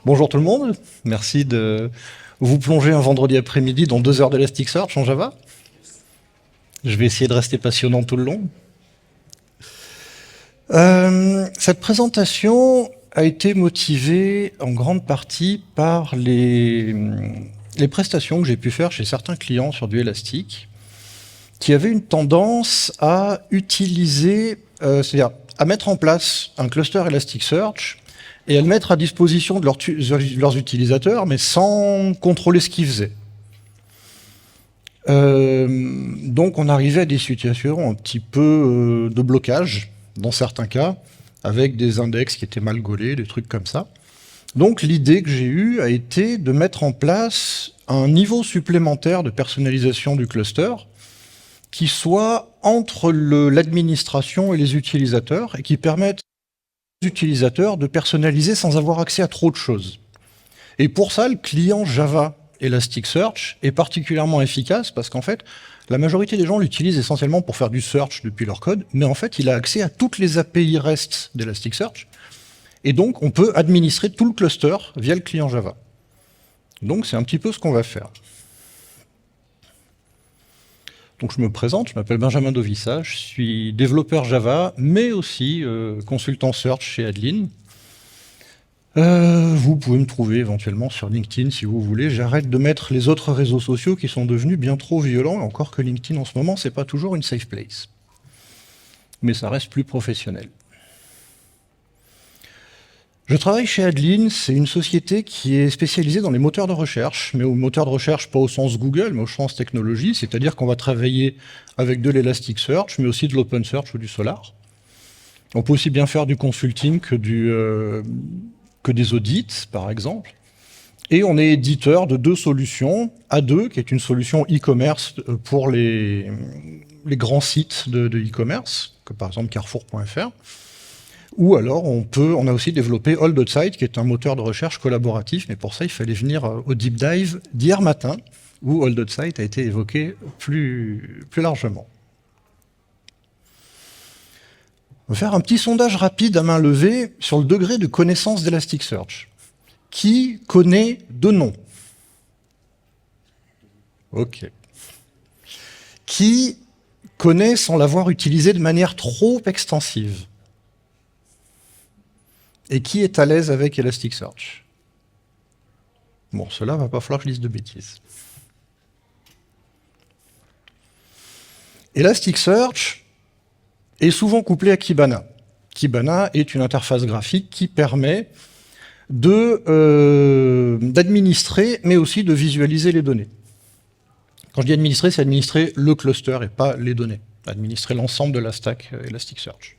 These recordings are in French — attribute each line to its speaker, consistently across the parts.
Speaker 1: Bonjour tout le monde, merci de vous plonger un vendredi après-midi dans 2 heures d'Elasticsearch en Java. Je vais essayer de rester passionnant tout le long. Cette présentation a été motivée en grande partie par les prestations que j'ai pu faire chez certains clients sur du Elastic, qui avaient une tendance à utiliser, c'est-à-dire à mettre en place un cluster Elasticsearch et à le mettre à disposition de leurs utilisateurs, mais sans contrôler ce qu'ils faisaient. Donc on arrivait à des situations un petit peu de blocage, dans certains cas, avec des index qui étaient mal gaulés, des trucs comme ça. Donc l'idée que j'ai eue a été de mettre en place un niveau supplémentaire de personnalisation du cluster qui soit entre l'administration et les utilisateurs et qui permette aux utilisateurs de personnaliser sans avoir accès à trop de choses. Et pour ça, le client Java Elasticsearch est particulièrement efficace parce qu'en fait, la majorité des gens l'utilisent essentiellement pour faire du search depuis leur code, mais en fait, il a accès à toutes les API REST d'Elasticsearch. Et donc, on peut administrer tout le cluster via le client Java. Donc, c'est un petit peu ce qu'on va faire. Donc, je me présente, je m'appelle Benjamin Dovissa, je suis développeur Java, mais aussi consultant search chez Adlin. Vous pouvez me trouver éventuellement sur LinkedIn si vous voulez. J'arrête de mettre les autres réseaux sociaux qui sont devenus bien trop violents, encore que LinkedIn en ce moment, c'est pas toujours une safe place. Mais ça reste plus professionnel. Je travaille chez Adlin, c'est une société qui est spécialisée dans les moteurs de recherche, mais aux moteurs de recherche pas au sens Google, mais au sens technologie, c'est-à-dire qu'on va travailler avec de l'Elasticsearch, mais aussi de l'OpenSearch ou du Solar. On peut aussi bien faire du consulting que des audits, par exemple. Et on est éditeur de 2 solutions. A2, qui est une solution e-commerce pour les grands sites de e-commerce, comme par exemple Carrefour.fr. Ou alors, on a aussi développé Hold.site, qui est un moteur de recherche collaboratif, mais pour ça, il fallait venir au deep dive d'hier matin, où Hold.site a été évoqué plus largement. On va faire un petit sondage rapide à main levée sur le degré de connaissance d'Elasticsearch. Qui connaît 2 noms? Ok. Qui connaît sans l'avoir utilisé de manière trop extensive? Et qui est à l'aise avec Elasticsearch? Bon, cela va pas falloir que je dise de bêtises. Elasticsearch est souvent couplé à Kibana. Kibana est une interface graphique qui permet d'administrer, mais aussi de visualiser les données. Quand je dis administrer, c'est administrer le cluster et pas les données. Administrer l'ensemble de la stack Elasticsearch.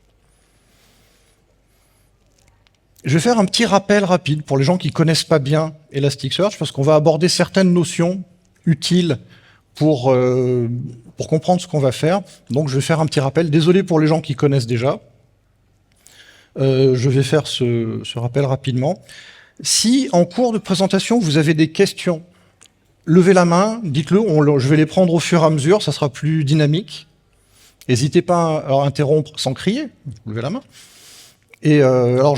Speaker 1: Je vais faire un petit rappel rapide pour les gens qui ne connaissent pas bien Elasticsearch, parce qu'on va aborder certaines notions utiles pour comprendre ce qu'on va faire. Donc je vais faire un petit rappel. Désolé pour les gens qui connaissent déjà. Je vais faire ce rappel rapidement. Si en cours de présentation vous avez des questions, levez la main, dites-le, je vais les prendre au fur et à mesure, ça sera plus dynamique. N'hésitez pas à interrompre sans crier, levez la main. Et alors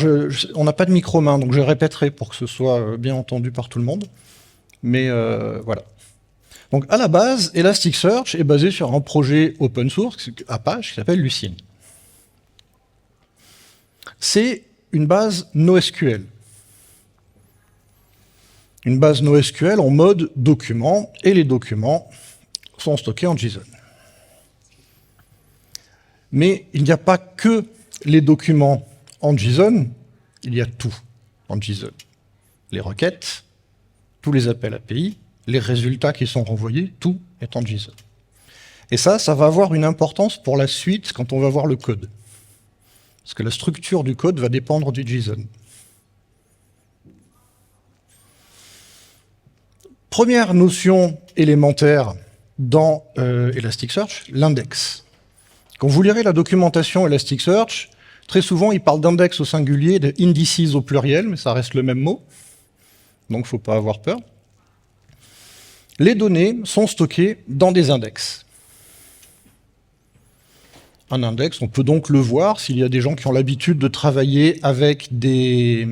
Speaker 1: on n'a pas de micro-main, donc je répéterai pour que ce soit bien entendu par tout le monde. Mais voilà. Donc à la base, Elasticsearch est basé sur un projet open source, Apache, qui s'appelle Lucene. C'est une base NoSQL. Une base NoSQL en mode document, et les documents sont stockés en JSON. Mais il n'y a pas que les documents en JSON, il y a tout en JSON. Les requêtes, tous les appels API, les résultats qui sont renvoyés, tout est en JSON. Et ça va avoir une importance pour la suite quand on va voir le code. Parce que la structure du code va dépendre du JSON. Première notion élémentaire dans Elasticsearch, l'index. Quand vous lirez la documentation Elasticsearch, très souvent il parle d'index au singulier, de indices au pluriel, mais ça reste le même mot. Donc il ne faut pas avoir peur. Les données sont stockées dans des index. un index. On peut donc le voir s'il y a des gens qui ont l'habitude de travailler avec des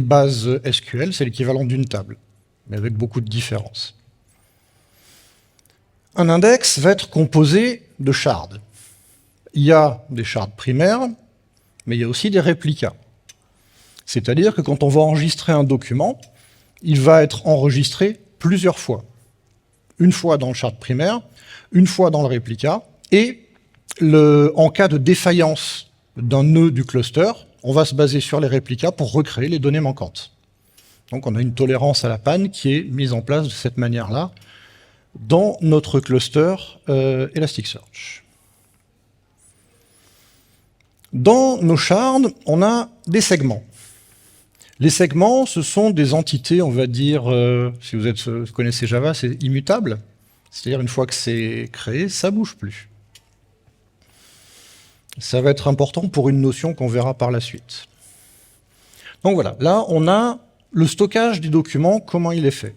Speaker 1: bases SQL, c'est l'équivalent d'une table, mais avec beaucoup de différences. Un index va être composé de shards. Il y a des shards primaires, mais il y a aussi des réplicas. C'est-à-dire que quand on va enregistrer un document, il va être enregistré plusieurs fois. Une fois dans le shard primaire, une fois dans le réplica, et en cas de défaillance d'un nœud du cluster, on va se baser sur les réplicas pour recréer les données manquantes. Donc on a une tolérance à la panne qui est mise en place de cette manière-là dans notre cluster Elasticsearch. Dans nos shards, on a des segments. Les segments, ce sont des entités, on va dire, si vous connaissez Java, c'est immutable. C'est-à-dire une fois que c'est créé, ça ne bouge plus. Ça va être important pour une notion qu'on verra par la suite. Donc voilà, là on a le stockage du document, comment il est fait.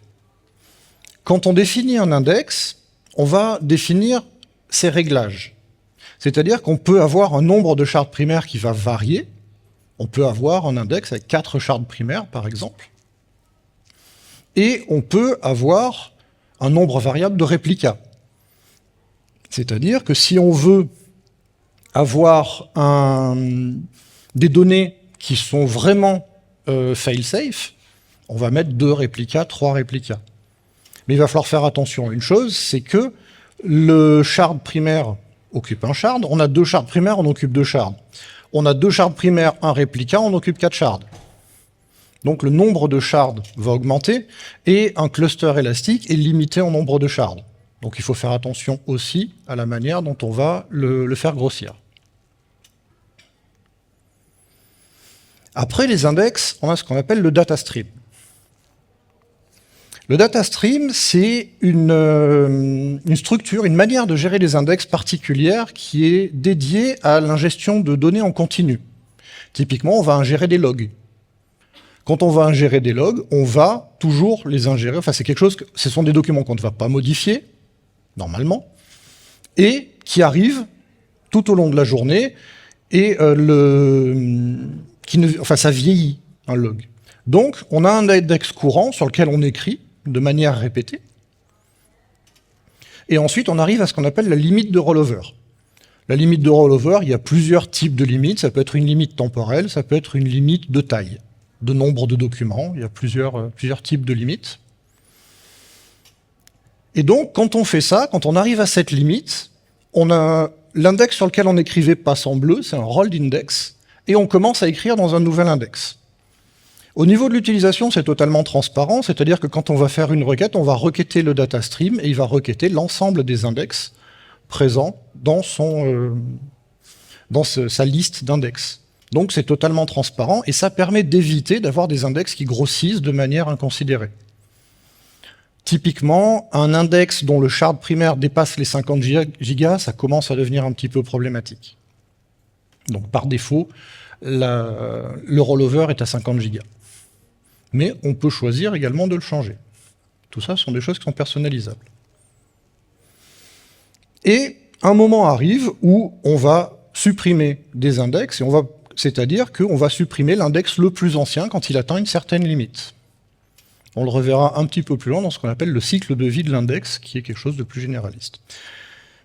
Speaker 1: Quand on définit un index, on va définir ses réglages. C'est-à-dire qu'on peut avoir un nombre de shards primaires qui va varier. On peut avoir un index avec 4 shards primaires, par exemple. Et on peut avoir un nombre variable de réplicas. C'est-à-dire que si on veut avoir des données qui sont vraiment fail-safe, on va mettre 2 réplicas, 3 réplicas. Mais il va falloir faire attention à une chose, c'est que le shard primaire occupe un shard, on a 2 shards primaires, on occupe 2 shards. On a 2 shards primaires, 1 réplica, on occupe 4 shards. Donc le nombre de shards va augmenter et un cluster élastique est limité en nombre de shards. Donc il faut faire attention aussi à la manière dont on va le faire grossir. Après les index, on a ce qu'on appelle le data stream. Le data stream, c'est une structure, une manière de gérer les index particulière qui est dédiée à l'ingestion de données en continu. Typiquement, on va ingérer des logs. Quand on va ingérer des logs, on va toujours les ingérer. Enfin, c'est quelque chose ce sont des documents qu'on ne va pas modifier, normalement, et qui arrivent tout au long de la journée, et ça vieillit, un log. Donc, on a un index courant sur lequel on écrit de manière répétée. Et ensuite, on arrive à ce qu'on appelle la limite de rollover. La limite de rollover, il y a plusieurs types de limites. Ça peut être une limite temporelle, ça peut être une limite de taille, de nombre de documents. Il y a plusieurs types de limites. Et donc, quand on fait ça, quand on arrive à cette limite, on a l'index sur lequel on écrivait passe en bleu, c'est un rolled index, et on commence à écrire dans un nouvel index. Au niveau de l'utilisation, c'est totalement transparent, c'est-à-dire que quand on va faire une requête, on va requêter le data stream et il va requêter l'ensemble des index présents dans sa liste d'index. Donc c'est totalement transparent et ça permet d'éviter d'avoir des index qui grossissent de manière inconsidérée. Typiquement, un index dont le shard primaire dépasse les 50 gigas, ça commence à devenir un petit peu problématique. Donc par défaut, le rollover est à 50 gigas. Mais on peut choisir également de le changer. Tout ça sont des choses qui sont personnalisables. Et un moment arrive où on va supprimer des index, c'est-à-dire qu'on va supprimer l'index le plus ancien quand il atteint une certaine limite. On le reverra un petit peu plus loin dans ce qu'on appelle le cycle de vie de l'index, qui est quelque chose de plus généraliste.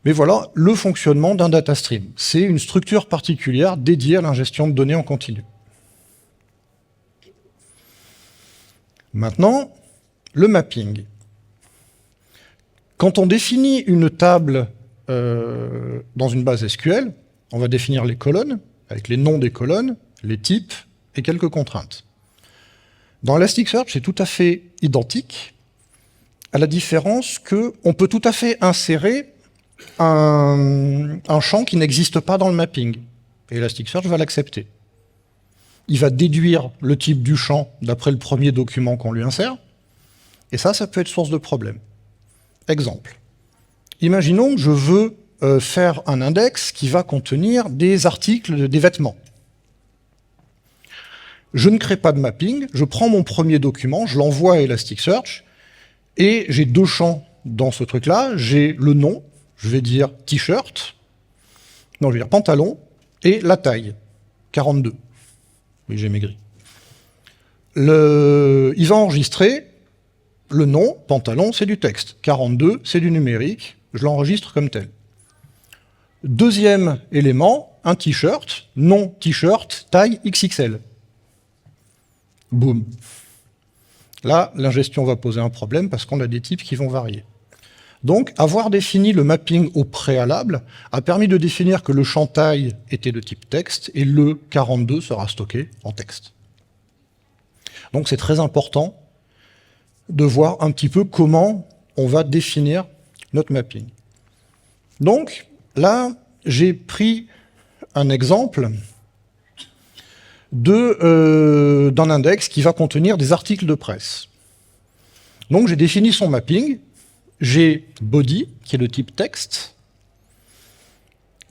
Speaker 1: Mais voilà le fonctionnement d'un data stream. C'est une structure particulière dédiée à l'ingestion de données en continu. Maintenant, le mapping. Quand on définit une table dans une base SQL, on va définir les colonnes, avec les noms des colonnes, les types et quelques contraintes. Dans Elasticsearch, c'est tout à fait identique, à la différence qu'on peut tout à fait insérer un champ qui n'existe pas dans le mapping. Et Elasticsearch va l'accepter. Il va déduire le type du champ d'après le premier document qu'on lui insère, et ça peut être source de problème. Exemple. Imaginons que je veux faire un index qui va contenir des articles, des vêtements. Je ne crée pas de mapping, je prends mon premier document, je l'envoie à Elasticsearch, et j'ai 2 champs dans ce truc-là. J'ai le nom, je vais dire t-shirt, Non, je veux dire pantalon et la taille, 42. Oui, j'ai maigri. Il va enregistrer le nom, pantalon, c'est du texte. 42, c'est du numérique. Je l'enregistre comme tel. Deuxième élément, un t-shirt, nom t-shirt, taille XXL. Boum. Là, l'ingestion va poser un problème parce qu'on a des types qui vont varier. Donc, avoir défini le mapping au préalable a permis de définir que le champ taille était de type texte et le 42 sera stocké en texte. Donc, c'est très important de voir un petit peu comment on va définir notre mapping. Donc, là, j'ai pris un exemple d'un index qui va contenir des articles de presse. Donc, j'ai défini son mapping. J'ai body, qui est de type texte.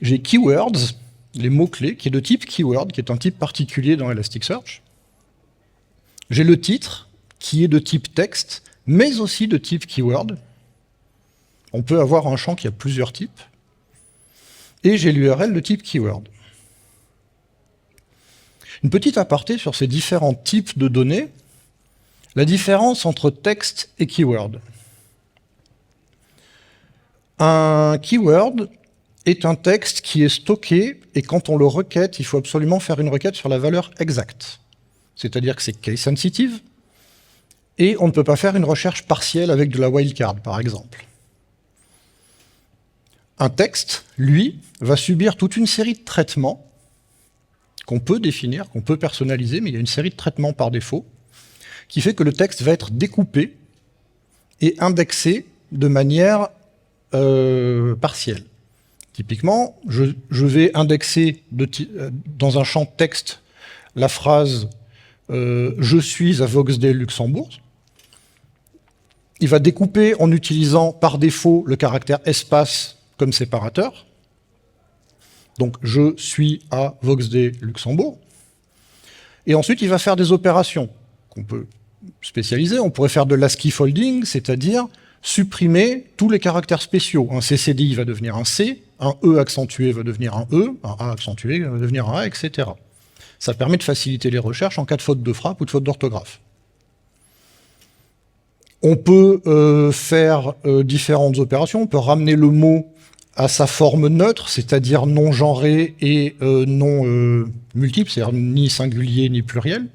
Speaker 1: J'ai keywords, les mots-clés, qui est de type keyword, qui est un type particulier dans Elasticsearch. J'ai le titre, qui est de type texte, mais aussi de type keyword. On peut avoir un champ qui a plusieurs types. Et j'ai l'URL de type keyword. Une petite aparté sur ces différents types de données, la différence entre texte et keyword. Un keyword est un texte qui est stocké et quand on le requête, il faut absolument faire une requête sur la valeur exacte. C'est-à-dire que c'est case sensitive et on ne peut pas faire une recherche partielle avec de la wildcard, par exemple. Un texte, lui, va subir toute une série de traitements qu'on peut définir, qu'on peut personnaliser, mais il y a une série de traitements par défaut qui fait que le texte va être découpé et indexé de manière partielle. Typiquement, je vais indexer dans un champ texte la phrase je suis à Voxdale, Luxembourg. Il va découper en utilisant par défaut le caractère espace comme séparateur. Donc je suis à Voxdale, Luxembourg. Et ensuite, il va faire des opérations qu'on peut spécialiser. On pourrait faire de l'ASCII folding, c'est-à-dire supprimer tous les caractères spéciaux. Un CCDI va devenir un C, un E accentué va devenir un E, un A accentué va devenir un A, etc. Ça permet de faciliter les recherches en cas de faute de frappe ou de faute d'orthographe. On peut faire différentes opérations. On peut ramener le mot à sa forme neutre, c'est-à-dire non genré et non multiple, c'est-à-dire ni singulier ni pluriel.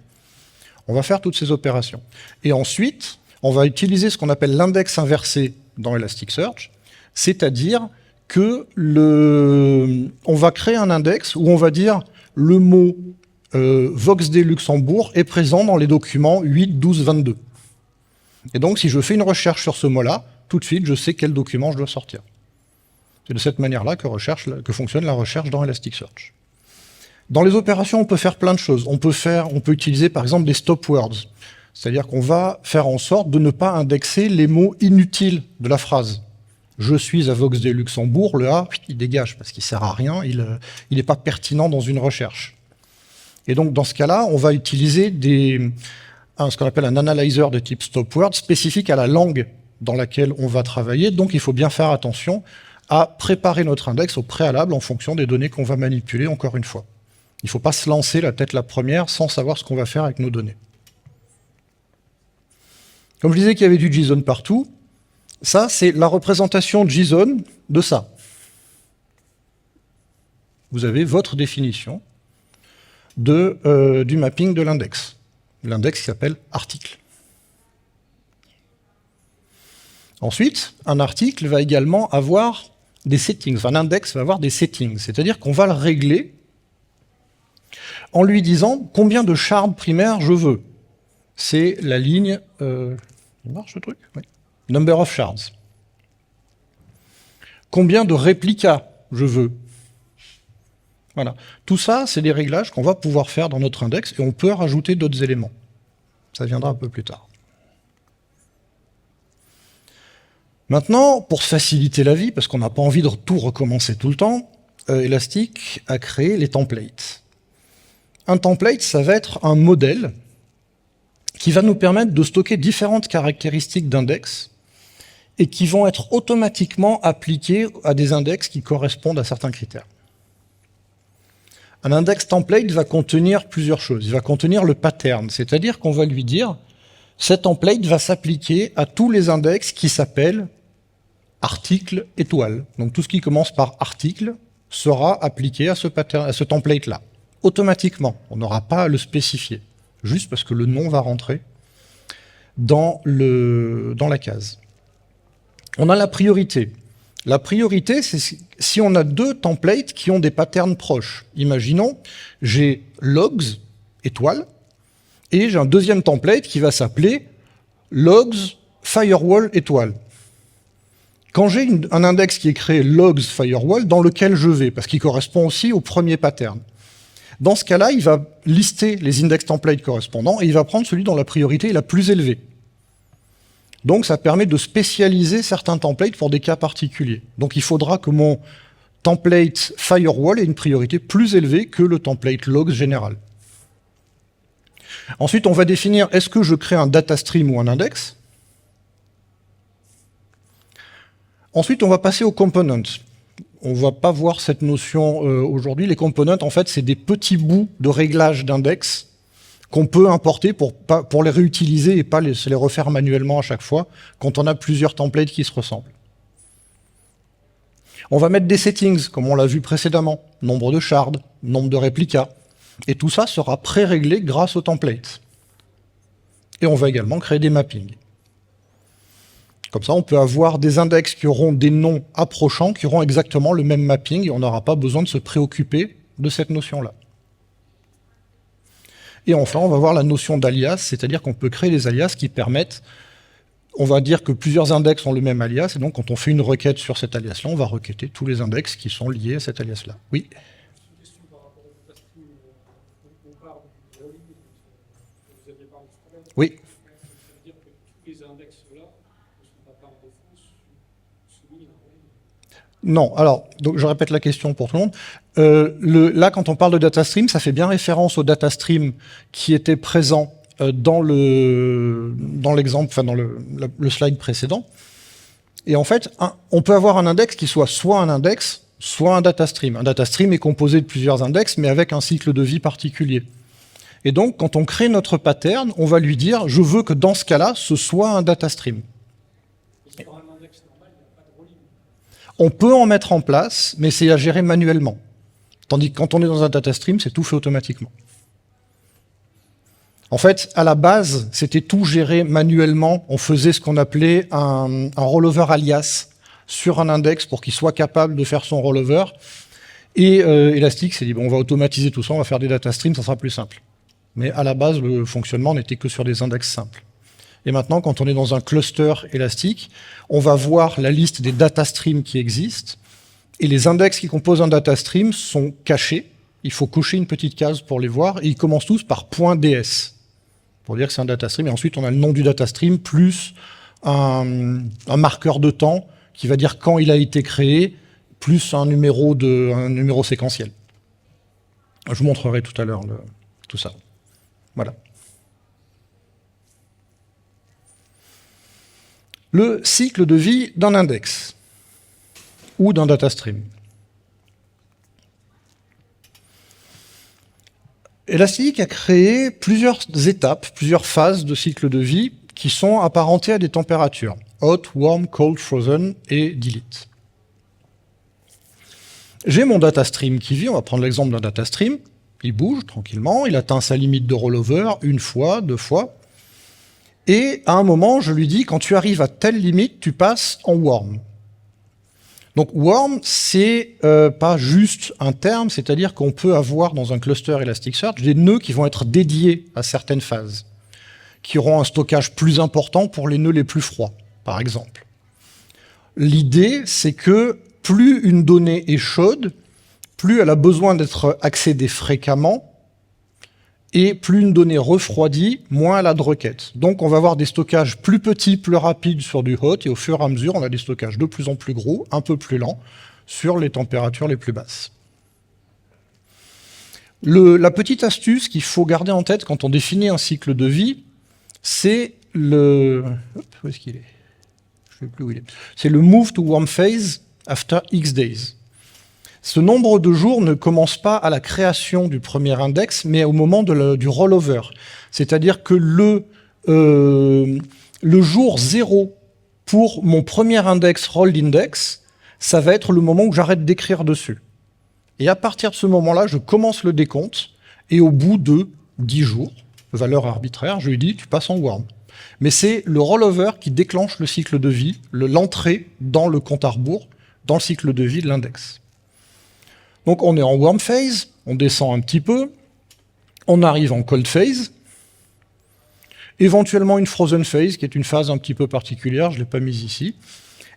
Speaker 1: On va faire toutes ces opérations. Et ensuite, on va utiliser ce qu'on appelle l'index inversé dans Elasticsearch, c'est-à-dire que on va créer un index où on va dire le mot Voxdale Luxembourg est présent dans les documents 8, 12, 22. Et donc, si je fais une recherche sur ce mot-là, tout de suite, je sais quel document je dois sortir. C'est de cette manière-là que fonctionne la recherche dans Elasticsearch. Dans les opérations, on peut faire plein de choses. On peut utiliser, par exemple, des stop words. C'est-à-dire qu'on va faire en sorte de ne pas indexer les mots inutiles de la phrase. Je suis à Voxdale Luxembourg, le A, il dégage, parce qu'il ne sert à rien, il n'est pas pertinent dans une recherche. Et donc, dans ce cas-là, on va utiliser ce qu'on appelle un analyzer de type stopword spécifique à la langue dans laquelle on va travailler. Donc, il faut bien faire attention à préparer notre index au préalable en fonction des données qu'on va manipuler, encore une fois. Il ne faut pas se lancer la tête la première sans savoir ce qu'on va faire avec nos données. Comme je disais qu'il y avait du JSON partout, ça, c'est la représentation JSON de ça. Vous avez votre définition du mapping de l'index. L'index qui s'appelle article. Ensuite, un article va également avoir des settings. Enfin, un index va avoir des settings, c'est-à-dire qu'on va le régler en lui disant combien de shards primaires je veux. C'est la ligne... il marche ce truc? Oui. Number of shards. Combien de réplicas je veux? Voilà. Tout ça, c'est des réglages qu'on va pouvoir faire dans notre index et on peut rajouter d'autres éléments. Ça viendra un peu plus tard. Maintenant, pour faciliter la vie, parce qu'on n'a pas envie de tout recommencer tout le temps, Elastic a créé les templates. Un template, ça va être un modèle qui va nous permettre de stocker différentes caractéristiques d'index et qui vont être automatiquement appliquées à des index qui correspondent à certains critères. Un index template va contenir plusieurs choses. Il va contenir le pattern, c'est-à-dire qu'on va lui dire cet template va s'appliquer à tous les index qui s'appellent article étoile. Donc tout ce qui commence par article sera appliqué à ce pattern, à ce template-là, automatiquement. On n'aura pas à le spécifier, juste parce que le nom va rentrer dans la case. On a la priorité. La priorité, c'est si on a deux templates qui ont des patterns proches. Imaginons, j'ai logs étoile et j'ai un deuxième template qui va s'appeler logs firewall étoile. Quand j'ai un index qui est créé logs firewall, dans lequel je vais, parce qu'il correspond aussi au premier pattern. Dans ce cas-là, il va lister les index templates correspondants et il va prendre celui dont la priorité est la plus élevée. Donc ça permet de spécialiser certains templates pour des cas particuliers. Donc il faudra que mon template firewall ait une priorité plus élevée que le template logs général. Ensuite, on va définir est-ce que je crée un data stream ou un index. Ensuite, on va passer aux components. On ne va pas voir cette notion aujourd'hui. Les components, en fait, c'est des petits bouts de réglage d'index qu'on peut importer pour les réutiliser et pas se les refaire manuellement à chaque fois quand on a plusieurs templates qui se ressemblent. On va mettre des settings, comme on l'a vu précédemment, nombre de shards, nombre de réplicas, et tout ça sera pré-réglé grâce au template. Et on va également créer des mappings. Comme ça, on peut avoir des index qui auront des noms approchants, qui auront exactement le même mapping, et on n'aura pas besoin de se préoccuper de cette notion-là. Et enfin, on va voir la notion d'alias, c'est-à-dire qu'on peut créer des alias qui permettent, on va dire que plusieurs index ont le même alias, et donc quand on fait une requête sur cet alias-là, on va requêter tous les index qui sont liés à cet alias-là. Oui.
Speaker 2: Une question par rapport au data stream, on parle du rolling, vous aviez parlé tout à l'heure.
Speaker 1: Oui.
Speaker 2: Ça veut dire que tous les index-là ne sont pas par défaut soumis à un rolling.
Speaker 1: Non, alors, donc je répète la question pour tout le monde. Là, quand on parle de data stream, ça fait bien référence au data stream qui était présent dans l'exemple, enfin dans le slide précédent. Et en fait, on peut avoir un index qui soit un index, soit un data stream. Un data stream est composé de plusieurs index, mais avec un cycle de vie particulier. Et donc, quand on crée notre pattern, on va lui dire, je veux que dans ce cas-là, ce soit un data stream.
Speaker 2: Sur un index normal, il n'y a pas de rolling.
Speaker 1: On peut en mettre en place, mais c'est à gérer manuellement. Tandis que quand on est dans un data stream, c'est tout fait automatiquement. En fait, à la base, c'était tout géré manuellement. On faisait ce qu'on appelait un rollover alias sur un index pour qu'il soit capable de faire son rollover. Et Elastic s'est dit, bon, on va automatiser tout ça, on va faire des data streams, ça sera plus simple. Mais à la base, le fonctionnement n'était que sur des index simples. Et maintenant, quand on est dans un cluster Elastic, on va voir la liste des data streams qui existent. Et les index qui composent un data stream sont cachés. Il faut cocher une petite case pour les voir. Et ils commencent tous par .ds, pour dire que c'est un data stream. Et ensuite, on a le nom du data stream plus un marqueur de temps qui va dire quand il a été créé, plus un numéro séquentiel. Je vous montrerai tout à l'heure tout ça. Voilà. Le cycle de vie d'un index ou d'un data stream. Elastic a créé plusieurs étapes, plusieurs phases de cycle de vie qui sont apparentées à des températures. Hot, warm, cold, frozen et delete. J'ai mon data stream qui vit, on va prendre l'exemple d'un data stream. Il bouge tranquillement, il atteint sa limite de rollover une fois, deux fois. Et à un moment, je lui dis, quand tu arrives à telle limite, tu passes en warm. Donc warm, c'est pas juste un terme, c'est-à-dire qu'on peut avoir dans un cluster Elasticsearch des nœuds qui vont être dédiés à certaines phases, qui auront un stockage plus important pour les nœuds les plus froids, par exemple. L'idée, c'est que plus une donnée est chaude, plus elle a besoin d'être accédée fréquemment, et plus une donnée refroidit, moins elle a de requêtes. Donc on va avoir des stockages plus petits, plus rapides sur du hot, et au fur et à mesure, on a des stockages de plus en plus gros, un peu plus lents, sur les températures les plus basses. La petite astuce qu'il faut garder en tête quand on définit un cycle de vie, c'est le... Où est-ce qu'il est ? Je ne sais plus où il est. C'est le move to warm phase after X days. Ce nombre de jours ne commence pas à la création du premier index, mais au moment du rollover. C'est-à-dire que le jour 0 pour mon premier index rolled index, ça va être le moment où j'arrête d'écrire dessus. Et à partir de ce moment-là, je commence le décompte, et au bout de 10 jours, valeur arbitraire, je lui dis, tu passes en worm. Mais c'est le rollover qui déclenche le cycle de vie, l'entrée dans le compte à rebours, dans le cycle de vie de l'index. Donc on est en warm phase, on descend un petit peu, on arrive en cold phase, éventuellement une frozen phase, qui est une phase un petit peu particulière, je ne l'ai pas mise ici,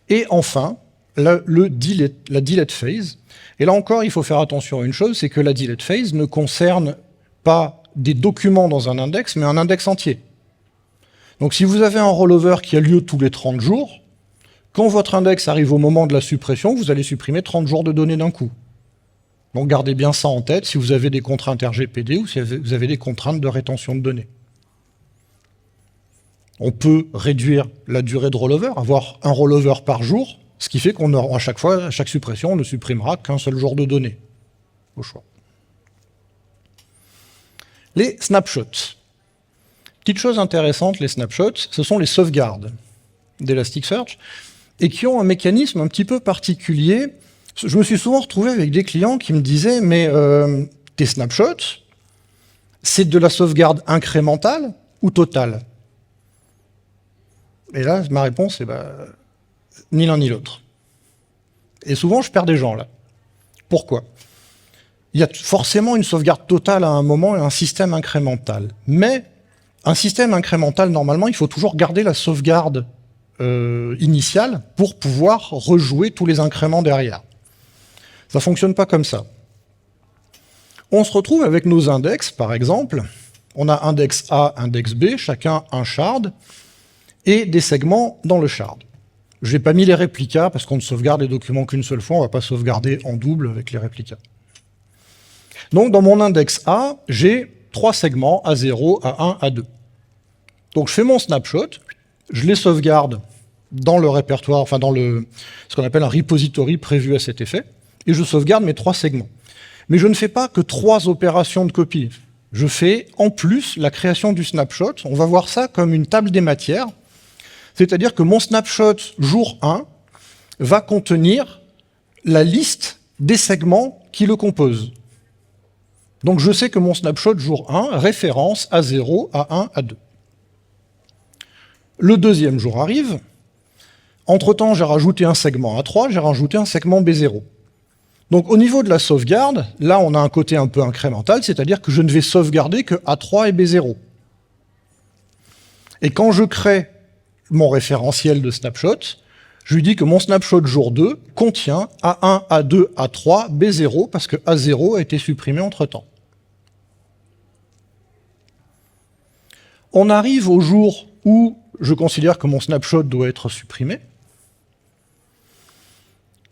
Speaker 1: et enfin la delete phase. Et là encore, il faut faire attention à une chose, c'est que la delete phase ne concerne pas des documents dans un index, mais un index entier. Donc si vous avez un rollover qui a lieu tous les 30 jours, quand votre index arrive au moment de la suppression, vous allez supprimer 30 jours de données d'un coup. Donc gardez bien ça en tête si vous avez des contraintes RGPD ou si vous avez des contraintes de rétention de données. On peut réduire la durée de rollover, avoir un rollover par jour, ce qui fait qu'on aura à chaque fois, à chaque suppression, on ne supprimera qu'un seul jour de données. Au choix. Les snapshots. Petite chose intéressante, les snapshots, ce sont les sauvegardes d'Elasticsearch et qui ont un mécanisme un petit peu particulier. Je me suis souvent retrouvé avec des clients qui me disaient « mais tes snapshots, c'est de la sauvegarde incrémentale ou totale ?» Et là, ma réponse est ni l'un ni l'autre. Et souvent, je perds des gens là. Pourquoi ? Il y a forcément une sauvegarde totale à un moment et un système incrémental. Mais un système incrémental, normalement, il faut toujours garder la sauvegarde initiale pour pouvoir rejouer tous les incréments derrière. Ça ne fonctionne pas comme ça. On se retrouve avec nos index, par exemple. On a index A, index B, chacun un shard, et des segments dans le shard. Je n'ai pas mis les réplicas, parce qu'on ne sauvegarde les documents qu'une seule fois, on ne va pas sauvegarder en double avec les réplicas. Donc dans mon index A, j'ai 3 segments, A0, A1, A2. Donc je fais mon snapshot, je les sauvegarde dans le répertoire, enfin dans ce qu'on appelle un repository prévu à cet effet, et je sauvegarde mes 3 segments. Mais je ne fais pas que 3 opérations de copie. Je fais en plus la création du snapshot. On va voir ça comme une table des matières. C'est-à-dire que mon snapshot jour 1 va contenir la liste des segments qui le composent. Donc je sais que mon snapshot jour 1 référence A0, A1, A2. Le deuxième jour arrive. Entre-temps, j'ai rajouté un segment A3, j'ai rajouté un segment B0. Donc au niveau de la sauvegarde, là on a un côté un peu incrémental, c'est-à-dire que je ne vais sauvegarder que A3 et B0. Et quand je crée mon référentiel de snapshot, je lui dis que mon snapshot jour 2 contient A1, A2, A3, B0, parce que A0 a été supprimé entre-temps. On arrive au jour où je considère que mon snapshot doit être supprimé.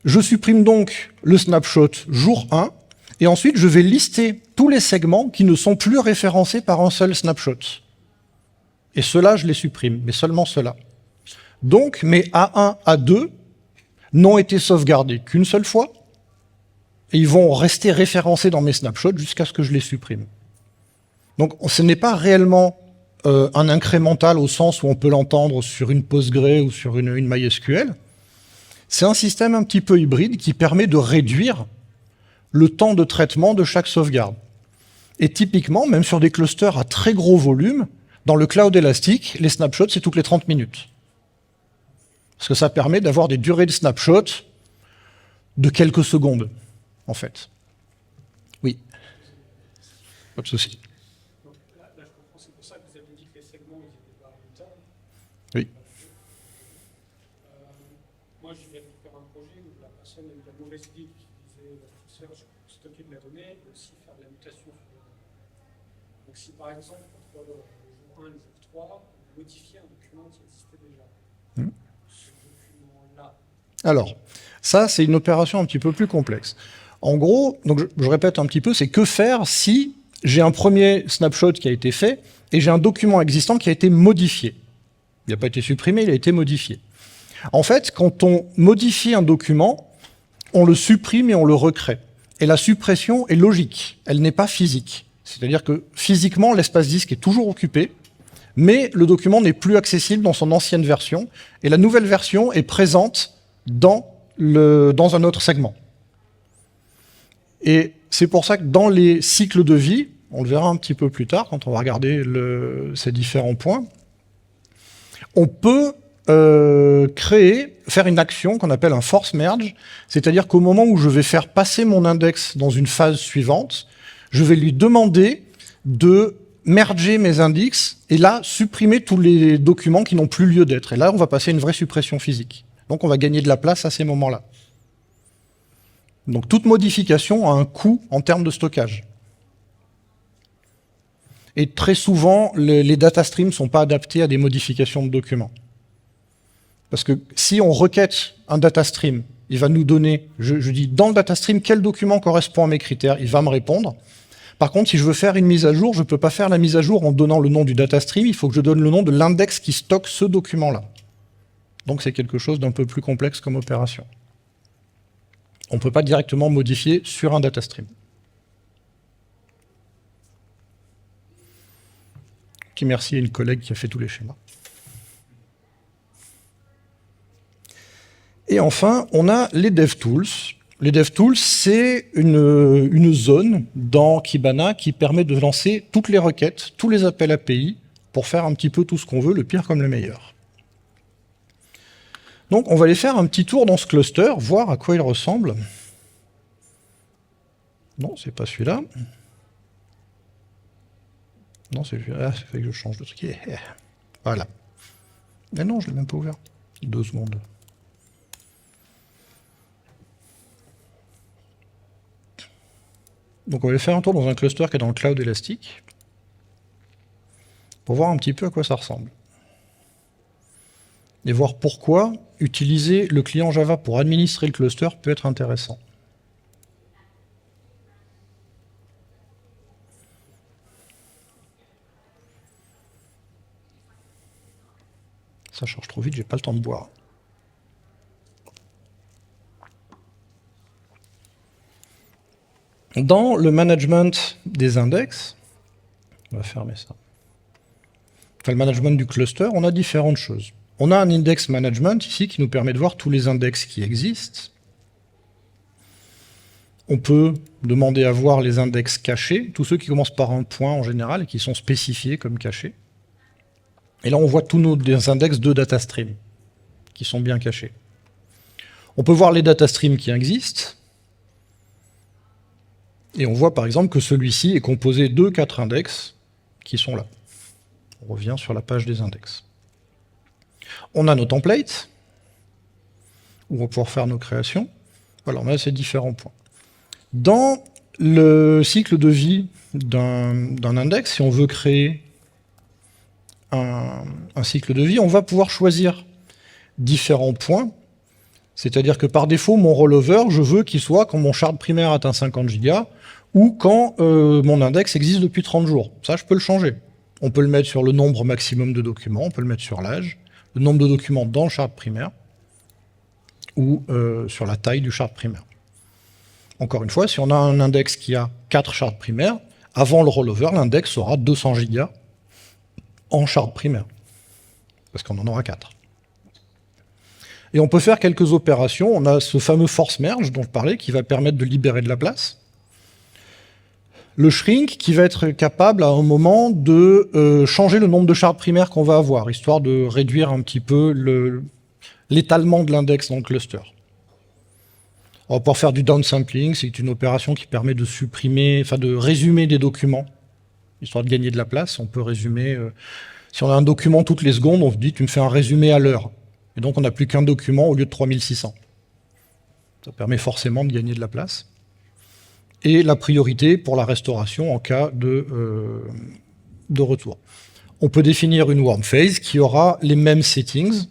Speaker 1: Je supprime donc le snapshot jour 1, et ensuite je vais lister tous les segments qui ne sont plus référencés par un seul snapshot. Et ceux-là, je les supprime, mais seulement ceux-là. Donc mes A1, A2 n'ont été sauvegardés qu'une seule fois, et ils vont rester référencés dans mes snapshots jusqu'à ce que je les supprime. Donc ce n'est pas réellement un incrémental au sens où on peut l'entendre sur une Postgre ou sur une MySQL. C'est un système un petit peu hybride qui permet de réduire le temps de traitement de chaque sauvegarde. Et typiquement, même sur des clusters à très gros volume, dans le cloud élastique, les snapshots, c'est toutes les 30 minutes. Parce que ça permet d'avoir des durées de snapshot de quelques secondes, en fait. Oui. Pas de souci.
Speaker 2: Donc là, je comprends, c'est pour ça que vous avez dit que les segments, ils étaient pas remontables.
Speaker 1: Oui.
Speaker 2: Moi, je viens de faire un projet où la personne a eu la mauvaise idée d'utiliser Elasticsearch pour stocker de la donnée et aussi faire de la mutation. Donc si par exemple, entre le jour 1 et le jour 3, vous modifiez un document qui existait déjà, ce document-là.
Speaker 1: Alors, ça, c'est une opération un petit peu plus complexe. En gros, donc je répète un petit peu, c'est que faire si j'ai un premier snapshot qui a été fait et j'ai un document existant qui a été modifié. Il n'a pas été supprimé, il a été modifié. En fait, quand on modifie un document, on le supprime et on le recrée. et la suppression est logique, elle n'est pas physique. C'est-à-dire que physiquement, l'espace disque est toujours occupé, mais le document n'est plus accessible dans son ancienne version, et la nouvelle version est présente dans un autre segment. Et c'est pour ça que dans les cycles de vie, on le verra un petit peu plus tard quand on va regarder ces différents points, on peut faire une action qu'on appelle un force merge, c'est-à-dire qu'au moment où je vais faire passer mon index dans une phase suivante, je vais lui demander de merger mes index et là supprimer tous les documents qui n'ont plus lieu d'être. Et là, on va passer à une vraie suppression physique. Donc on va gagner de la place à ces moments-là. Donc toute modification a un coût en termes de stockage. Et très souvent, les data streams ne sont pas adaptés à des modifications de documents. Parce que si on requête un data stream, il va nous donner, je dis dans le data stream, quel document correspond à mes critères, il va me répondre. Par contre, si je veux faire une mise à jour, je ne peux pas faire la mise à jour en donnant le nom du data stream, il faut que je donne le nom de l'index qui stocke ce document-là. Donc c'est quelque chose d'un peu plus complexe comme opération. On ne peut pas directement modifier sur un data stream. Qui merci à une collègue qui a fait tous les schémas. Et enfin, on a les DevTools. Les DevTools, c'est une zone dans Kibana qui permet de lancer toutes les requêtes, tous les appels API, pour faire un petit peu tout ce qu'on veut, le pire comme le meilleur. Donc on va aller faire un petit tour dans ce cluster, voir à quoi il ressemble. Non, c'est pas celui-là. Non, c'est celui-là. Ça fait que je change de truc. Voilà. Mais non, je ne l'ai même pas ouvert. 2 secondes. Donc on va aller faire un tour dans un cluster qui est dans le cloud élastique pour voir un petit peu à quoi ça ressemble. Et voir pourquoi utiliser le client Java pour administrer le cluster peut être intéressant. Ça charge trop vite, j'ai pas le temps de boire. Dans le management des index, on va fermer ça. Enfin, le management du cluster, on a différentes choses. On a un index management ici qui nous permet de voir tous les index qui existent. On peut demander à voir les index cachés, tous ceux qui commencent par un point en général et qui sont spécifiés comme cachés. Et là, on voit tous nos index de data stream qui sont bien cachés. On peut voir les data streams qui existent. Et on voit par exemple que celui-ci est composé de 4 index qui sont là. On revient sur la page des index. On a nos templates, où on va pouvoir faire nos créations. Voilà, on a ces différents points. Dans le cycle de vie d'un index, si on veut créer un cycle de vie, on va pouvoir choisir différents points. C'est-à-dire que par défaut, mon rollover, je veux qu'il soit quand mon shard primaire atteint 50 Go ou quand mon index existe depuis 30 jours. Ça, je peux le changer. On peut le mettre sur le nombre maximum de documents, on peut le mettre sur l'âge, le nombre de documents dans le shard primaire ou sur la taille du shard primaire. Encore une fois, si on a un index qui a 4 shards primaires, avant le rollover, l'index aura 200 Go en shard primaire, parce qu'on en aura 4. Et on peut faire quelques opérations. On a ce fameux force merge dont je parlais qui va permettre de libérer de la place. Le shrink qui va être capable à un moment de changer le nombre de shards primaires qu'on va avoir, histoire de réduire un petit peu l'étalement de l'index dans le cluster. On va pouvoir faire du downsampling, c'est une opération qui permet de supprimer, enfin de résumer des documents, histoire de gagner de la place. On peut résumer, si on a un document toutes les secondes, on se dit tu me fais un résumé à l'heure. Et donc on n'a plus qu'un document au lieu de 3600. Ça permet forcément de gagner de la place. Et la priorité pour la restauration en cas de retour. On peut définir une warm phase qui aura les mêmes settings.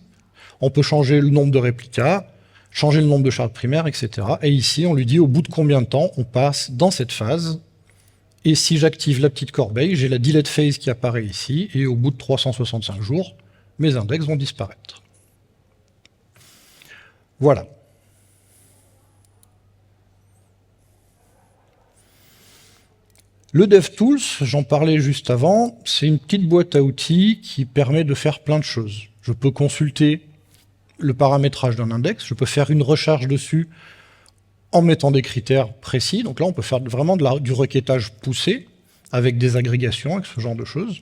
Speaker 1: On peut changer le nombre de réplicas, changer le nombre de shards primaires, etc. Et ici, on lui dit au bout de combien de temps on passe dans cette phase. Et si j'active la petite corbeille, j'ai la delete phase qui apparaît ici. Et au bout de 365 jours, mes index vont disparaître. Voilà. Le DevTools, j'en parlais juste avant, c'est une petite boîte à outils qui permet de faire plein de choses. Je peux consulter le paramétrage d'un index, je peux faire une recherche dessus en mettant des critères précis. Donc là, on peut faire vraiment du requêtage poussé avec des agrégations, avec ce genre de choses.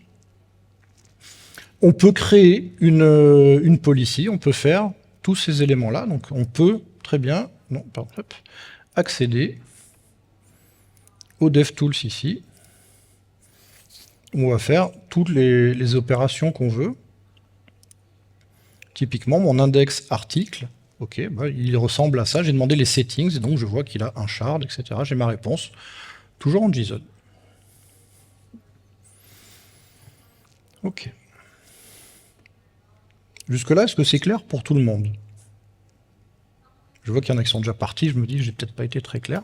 Speaker 1: On peut créer une policy, on peut faire tous ces éléments-là. Donc on peut très bien accéder au DevTools ici. On va faire toutes les opérations qu'on veut. Typiquement, mon index article, ok, bah, il ressemble à ça. J'ai demandé les settings, et donc je vois qu'il a un shard, etc. J'ai ma réponse, toujours en JSON. Ok. Jusque-là, est-ce que c'est clair pour tout le monde? Je vois qu'il y en a qui sont déjà partis, je me dis que j'ai peut-être pas été très clair.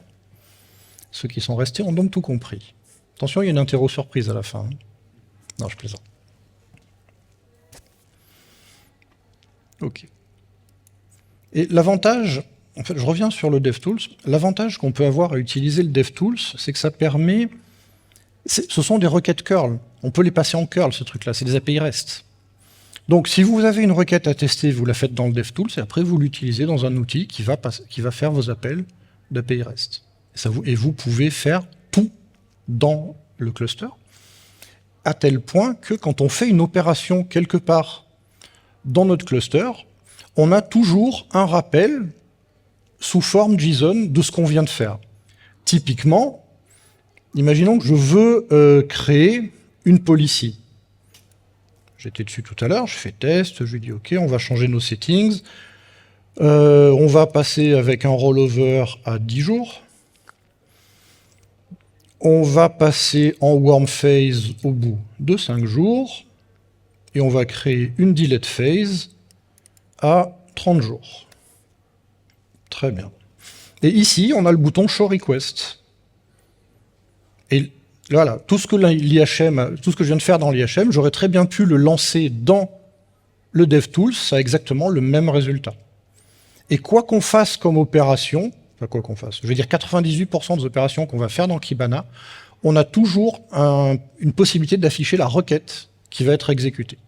Speaker 1: Ceux qui sont restés ont donc tout compris. Attention, il y a une interro surprise à la fin. Non, je plaisante. Ok. Et l'avantage, en fait, je reviens sur le DevTools, l'avantage qu'on peut avoir à utiliser le DevTools, c'est que ça permet... Ce sont des requêtes curl. On peut les passer en curl, ce truc-là, c'est des API REST. Donc, si vous avez une requête à tester, vous la faites dans le DevTools, et après, vous l'utilisez dans un outil qui va faire vos appels d'API REST. Et vous pouvez faire tout dans le cluster, à tel point que quand on fait une opération quelque part dans notre cluster, on a toujours un rappel sous forme JSON de ce qu'on vient de faire. Typiquement, imaginons que je veux créer une policy. J'étais dessus tout à l'heure, je fais test, je lui dis OK, on va changer nos settings. On va passer avec un rollover à 10 jours. On va passer en warm phase au bout de 5 jours. Et on va créer une delete phase à 30 jours. Très bien. Et ici, on a le bouton Show Request. Et voilà, tout ce que je viens de faire dans l'IHM, j'aurais très bien pu le lancer dans le DevTools, ça a exactement le même résultat. Et quoi qu'on fasse comme opération, enfin quoi qu'on fasse, je veux dire 98% des opérations qu'on va faire dans Kibana, on a toujours une possibilité d'afficher la requête qui va être exécutée.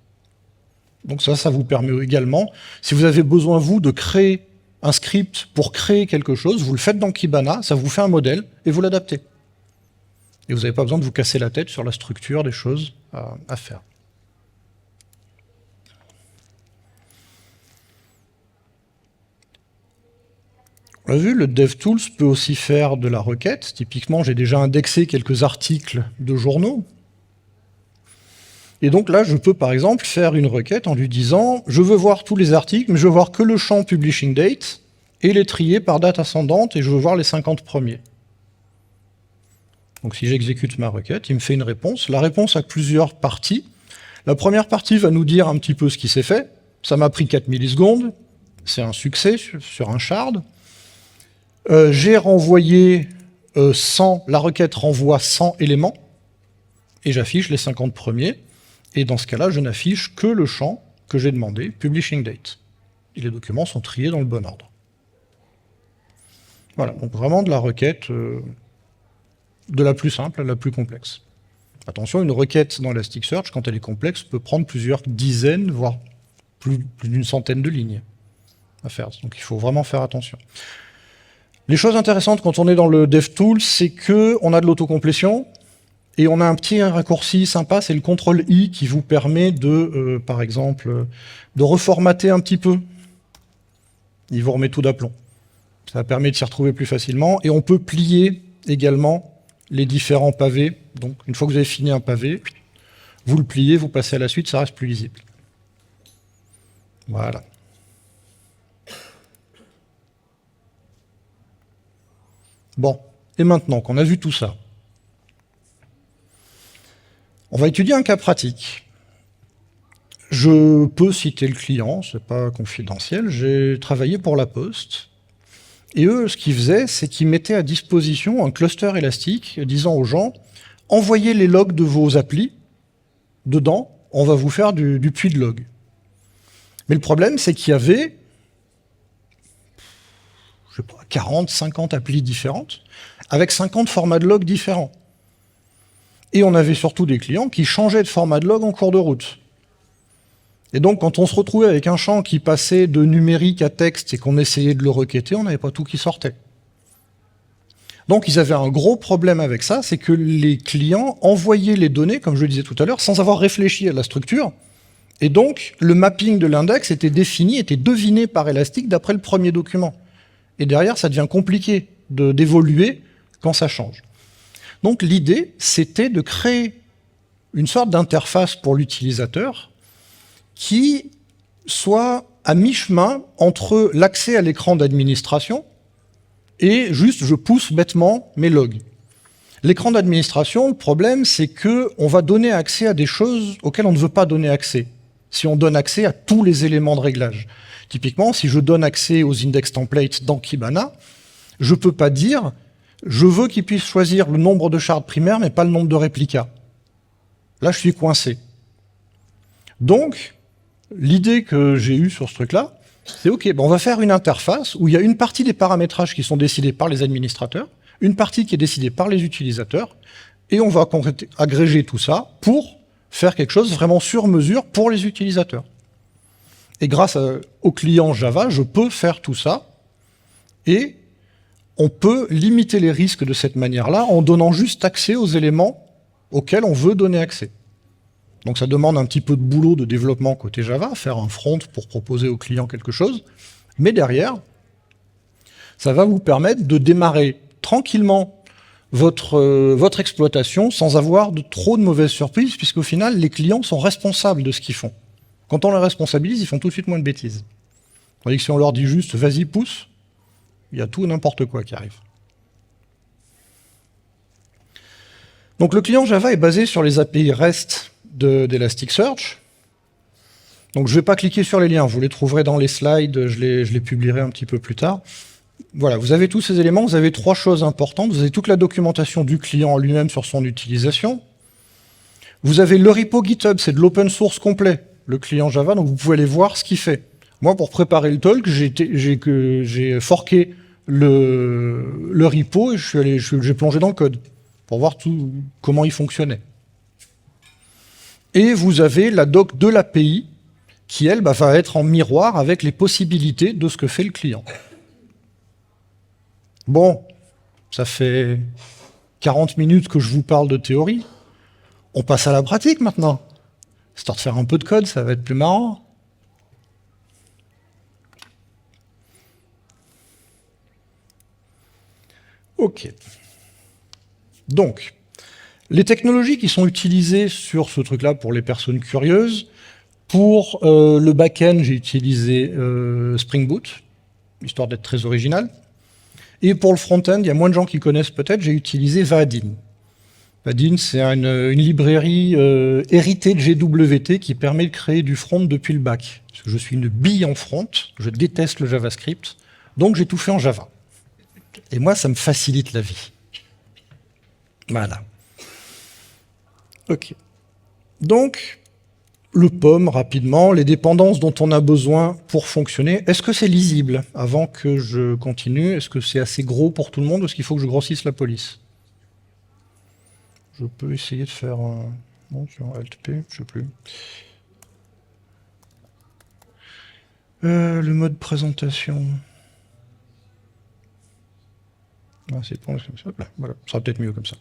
Speaker 1: Donc ça vous permet également, si vous avez besoin, vous, de créer un script pour créer quelque chose, vous le faites dans Kibana, ça vous fait un modèle et vous l'adaptez. Et vous n'avez pas besoin de vous casser la tête sur la structure des choses à faire. On l'a vu, le DevTools peut aussi faire de la requête. Typiquement, j'ai déjà indexé quelques articles de journaux. Et donc là, je peux par exemple faire une requête en lui disant « Je veux voir tous les articles, mais je veux voir que le champ publishing date et les trier par date ascendante et je veux voir les 50 premiers. » Donc si j'exécute ma requête, il me fait une réponse. La réponse a plusieurs parties. La première partie va nous dire un petit peu ce qui s'est fait. Ça m'a pris 4 millisecondes. C'est un succès sur un shard. J'ai renvoyé 100, la requête renvoie 100 éléments. Et j'affiche les 50 premiers. Et dans ce cas-là, je n'affiche que le champ que j'ai demandé, publishing date. Et les documents sont triés dans le bon ordre. Voilà, donc vraiment de la requête de la plus simple à la plus complexe. Attention, une requête dans Elasticsearch, quand elle est complexe, peut prendre plusieurs dizaines, voire plus d'une centaine de lignes à faire. Donc il faut vraiment faire attention. Les choses intéressantes quand on est dans le DevTools, c'est qu'on a de l'autocomplétion, et on a un petit raccourci sympa, c'est le CTRL-I qui vous permet de, par exemple, de reformater un petit peu. Il vous remet tout d'aplomb. Ça permet de s'y retrouver plus facilement. Et on peut plier également les différents pavés. Donc, une fois que vous avez fini un pavé, vous le pliez, vous passez à la suite, ça reste plus lisible. Voilà. Bon, et maintenant qu'on a vu tout ça, on va étudier un cas pratique. Je peux citer le client, c'est pas confidentiel. J'ai travaillé pour La Poste. Et eux, ce qu'ils faisaient, c'est qu'ils mettaient à disposition un cluster élastique disant aux gens « Envoyez les logs de vos applis, dedans, on va vous faire du puits de log. » Mais le problème, c'est qu'il y avait, je sais pas, 40, 50 applis différentes, avec 50 formats de log différents. Et on avait surtout des clients qui changeaient de format de log en cours de route. Et donc, quand on se retrouvait avec un champ qui passait de numérique à texte et qu'on essayait de le requêter, on n'avait pas tout qui sortait. Donc, ils avaient un gros problème avec ça, c'est que les clients envoyaient les données, comme je le disais tout à l'heure, sans avoir réfléchi à la structure. Et donc, le mapping de l'index était défini, était deviné par Elastic d'après le premier document. Et derrière, ça devient compliqué d'évoluer quand ça change. Donc, l'idée, c'était de créer une sorte d'interface pour l'utilisateur qui soit à mi-chemin entre l'accès à l'écran d'administration et juste je pousse bêtement mes logs. L'écran d'administration, le problème, c'est qu'on va donner accès à des choses auxquelles on ne veut pas donner accès. Si on donne accès à tous les éléments de réglage. Typiquement, si je donne accès aux index templates dans Kibana, je ne peux pas dire je veux qu'il puisse choisir le nombre de shards primaires mais pas le nombre de réplicas. Là, je suis coincé. Donc, l'idée que j'ai eue sur ce truc-là, c'est OK, on va faire une interface où il y a une partie des paramétrages qui sont décidés par les administrateurs, une partie qui est décidée par les utilisateurs, et on va agréger tout ça pour faire quelque chose vraiment sur mesure pour les utilisateurs. Et grâce au client Java, je peux faire tout ça, et on peut limiter les risques de cette manière-là en donnant juste accès aux éléments auxquels on veut donner accès. Donc ça demande un petit peu de boulot de développement côté Java, faire un front pour proposer au client quelque chose, mais derrière, ça va vous permettre de démarrer tranquillement votre exploitation sans avoir trop de mauvaises surprises, puisqu'au final, les clients sont responsables de ce qu'ils font. Quand on les responsabilise, ils font tout de suite moins de bêtises. Tandis que si on leur dit juste « vas-y, pousse », il y a tout et n'importe quoi qui arrive. Donc le client Java est basé sur les API REST d'Elasticsearch. Donc je ne vais pas cliquer sur les liens, vous les trouverez dans les slides, je les publierai un petit peu plus tard. Voilà, vous avez tous ces éléments, vous avez trois choses importantes. Vous avez toute la documentation du client lui-même sur son utilisation. Vous avez le repo GitHub, c'est de l'open source complet, le client Java, donc vous pouvez aller voir ce qu'il fait. Moi, pour préparer le talk, j'ai forqué le repo et j'ai plongé dans le code pour voir comment il fonctionnait. Et vous avez la doc de l'API qui, elle, va être en miroir avec les possibilités de ce que fait le client. Bon, ça fait 40 minutes que je vous parle de théorie. On passe à la pratique maintenant. Histoire de faire un peu de code, ça va être plus marrant. OK. Donc, les technologies qui sont utilisées sur ce truc-là pour les personnes curieuses, pour le back-end, j'ai utilisé Spring Boot, histoire d'être très original. Et pour le front-end, il y a moins de gens qui connaissent peut-être, j'ai utilisé Vaadin. Vaadin, c'est une librairie héritée de GWT qui permet de créer du front depuis le back. Parce que je suis une bille en front, je déteste le JavaScript, donc j'ai tout fait en Java. Et moi, ça me facilite la vie. Voilà. OK. Donc, le POM, rapidement, les dépendances dont on a besoin pour fonctionner. Est-ce que c'est lisible? Avant que je continue, est-ce que c'est assez gros pour tout le monde ou est-ce qu'il faut que je grossisse la police? Je peux essayer de faire un... Non, sur Alt-P, je sais plus. Le mode présentation... Ah, c'est comme ça. Voilà, ça sera peut-être mieux comme ça.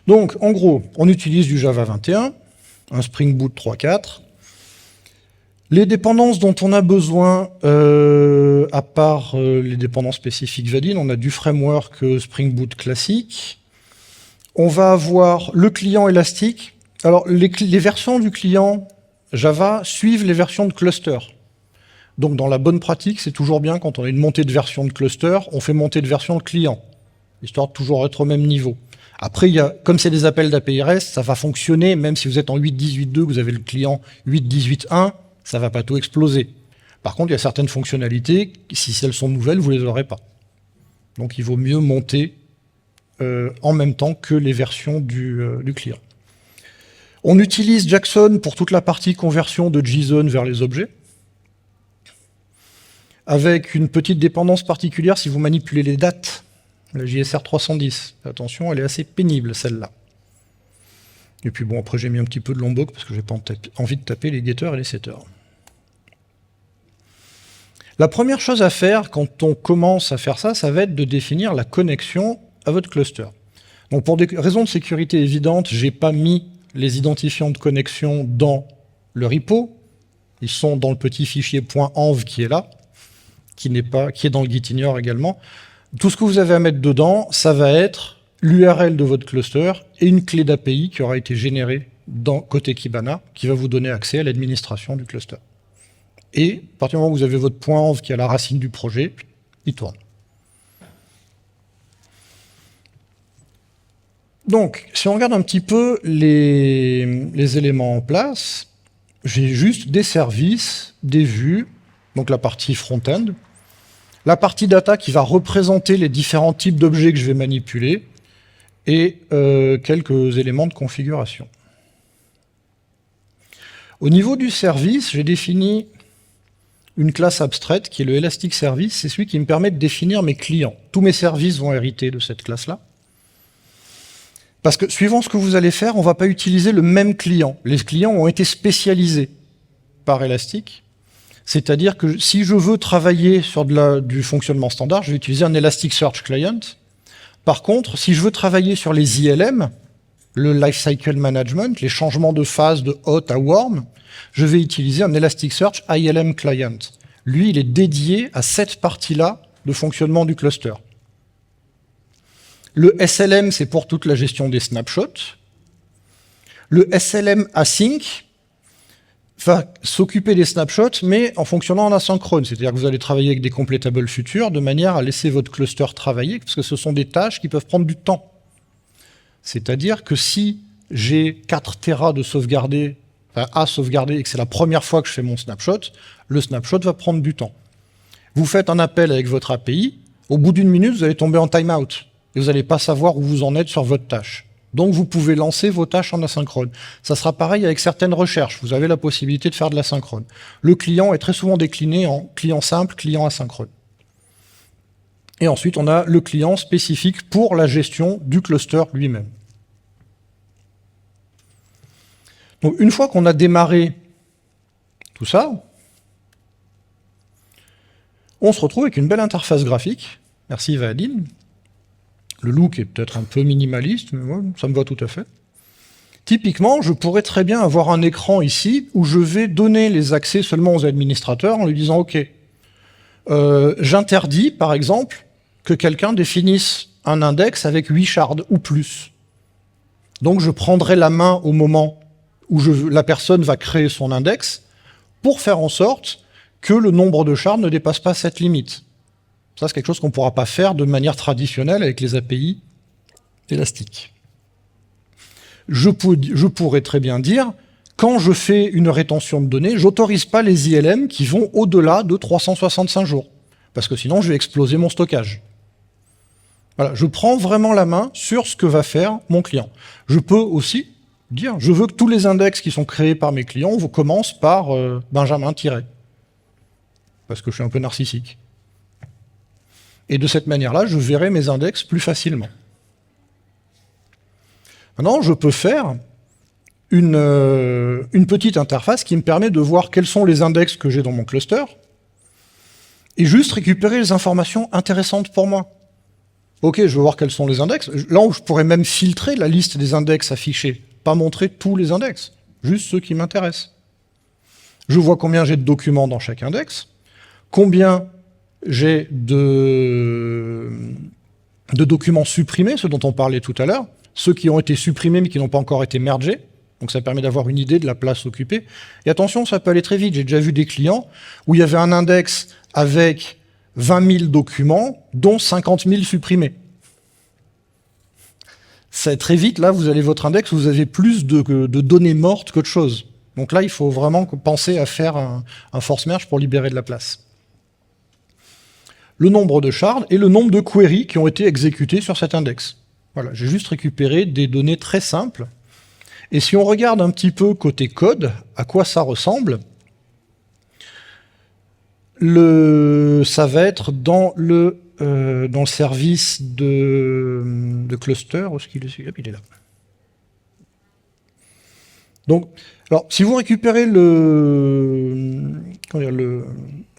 Speaker 1: Donc, en gros, on utilise du Java 21, un Spring Boot 3.4. Les dépendances dont on a besoin, à part les dépendances spécifiques Vaadin, on a du framework Spring Boot classique. On va avoir le client élastique. Alors, les versions du client Java suivent les versions de cluster. Donc, dans la bonne pratique, c'est toujours bien, quand on a une montée de version de cluster, on fait monter de version de client, histoire de toujours être au même niveau. Après, comme c'est des appels d'API REST, ça va fonctionner, même si vous êtes en 8.18.2, vous avez le client 8.18.1, ça va pas tout exploser. Par contre, il y a certaines fonctionnalités, si elles sont nouvelles, vous les aurez pas. Donc, il vaut mieux monter en même temps que les versions du client. On utilise Jackson pour toute la partie conversion de JSON vers les objets, avec une petite dépendance particulière si vous manipulez les dates. la JSR 310. Attention, elle est assez pénible, celle-là. Et puis bon, après j'ai mis un petit peu de Lombok parce que j'ai pas envie de taper les getters et les setters. La première chose à faire quand on commence à faire ça, ça va être de définir la connexion à votre cluster. Donc pour des raisons de sécurité évidentes, j'ai pas mis les identifiants de connexion dans le repo. Ils sont dans le petit fichier .env qui est là, qui est dans le gitignore également. Tout ce que vous avez à mettre dedans, ça va être l'URL de votre cluster et une clé d'API qui aura été générée côté Kibana, qui va vous donner accès à l'administration du cluster. Et à partir du moment où vous avez votre .env qui est à la racine du projet, il tourne. Donc, si on regarde un petit peu les éléments en place, j'ai juste des services, des vues, donc la partie front-end, la partie data qui va représenter les différents types d'objets que je vais manipuler, et quelques éléments de configuration. Au niveau du service, j'ai défini une classe abstraite qui est le Elasticsearch, c'est celui qui me permet de définir mes clients. Tous mes services vont hériter de cette classe-là. Parce que suivant ce que vous allez faire, on ne va pas utiliser le même client. Les clients ont été spécialisés par Elastic. C'est-à-dire que si je veux travailler sur du fonctionnement standard, je vais utiliser un Elasticsearch Client. Par contre, si je veux travailler sur les ILM, le Lifecycle Management, les changements de phase de hot à warm, je vais utiliser un Elasticsearch ILM Client. Lui, il est dédié à cette partie-là de fonctionnement du cluster. Le SLM, c'est pour toute la gestion des snapshots. Le SLM Async va s'occuper des snapshots, mais en fonctionnant en asynchrone. C'est-à-dire que vous allez travailler avec des completables futurs de manière à laisser votre cluster travailler, parce que ce sont des tâches qui peuvent prendre du temps. C'est-à-dire que si j'ai 4 Tera de sauvegarder, à sauvegarder, et que c'est la première fois que je fais mon snapshot, le snapshot va prendre du temps. Vous faites un appel avec votre API, au bout d'une minute, vous allez tomber en timeout. Et vous n'allez pas savoir où vous en êtes sur votre tâche. Donc vous pouvez lancer vos tâches en asynchrone. Ça sera pareil avec certaines recherches. Vous avez la possibilité de faire de l'asynchrone. Le client est très souvent décliné en client simple, client asynchrone. Et ensuite, on a le client spécifique pour la gestion du cluster lui-même. Donc une fois qu'on a démarré tout ça, on se retrouve avec une belle interface graphique. Merci Vaadine. Le look est peut-être un peu minimaliste, mais ouais, ça me va tout à fait. Typiquement, je pourrais très bien avoir un écran ici où je vais donner les accès seulement aux administrateurs en lui disant « Ok, j'interdis, par exemple, que quelqu'un définisse un index avec 8 shards ou plus. Donc je prendrai la main au moment où la personne va créer son index pour faire en sorte que le nombre de shards ne dépasse pas cette limite. » Ça, c'est quelque chose qu'on ne pourra pas faire de manière traditionnelle avec les API élastiques. Je pourrais très bien dire, quand je fais une rétention de données, je n'autorise pas les ILM qui vont au-delà de 365 jours. Parce que sinon, je vais exploser mon stockage. Voilà, je prends vraiment la main sur ce que va faire mon client. Je peux aussi dire, je veux que tous les index qui sont créés par mes clients commencent par Benjamin Tiret. Parce que je suis un peu narcissique. Et de cette manière-là, je verrai mes index plus facilement. Maintenant, je peux faire une petite interface qui me permet de voir quels sont les index que j'ai dans mon cluster et juste récupérer les informations intéressantes pour moi. Ok, je veux voir quels sont les index. Là où je pourrais même filtrer la liste des index affichés, pas montrer tous les index, juste ceux qui m'intéressent. Je vois combien j'ai de documents dans chaque index, combien j'ai de documents supprimés, ceux dont on parlait tout à l'heure, ceux qui ont été supprimés mais qui n'ont pas encore été mergés. Donc ça permet d'avoir une idée de la place occupée. Et attention, ça peut aller très vite. J'ai déjà vu des clients où il y avait un index avec 20 000 documents, dont 50 000 supprimés. C'est très vite, là, vous avez votre index, vous avez plus de données mortes qu'autre chose. Donc là, il faut vraiment penser à faire un force merge pour libérer de la place. Le nombre de shards et le nombre de queries qui ont été exécutées sur cet index. Voilà, j'ai juste récupéré des données très simples. Et si on regarde un petit peu côté code, à quoi ça ressemble, ça va être dans le dans le service de cluster. Où est-ce qu'il est celui-là? Il est là. Donc, alors, si vous récupérez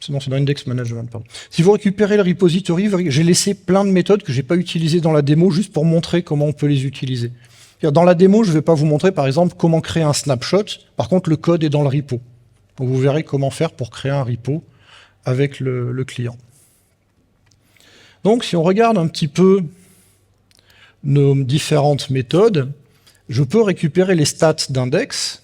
Speaker 1: c'est dans Index Management, pardon. Si vous récupérez le repository, j'ai laissé plein de méthodes que j'ai pas utilisées dans la démo, juste pour montrer comment on peut les utiliser. Dans la démo, je ne vais pas vous montrer, par exemple, comment créer un snapshot. Par contre, le code est dans le repo. Donc, vous verrez comment faire pour créer un repo avec le client. Donc, si on regarde un petit peu nos différentes méthodes, je peux récupérer les stats d'index.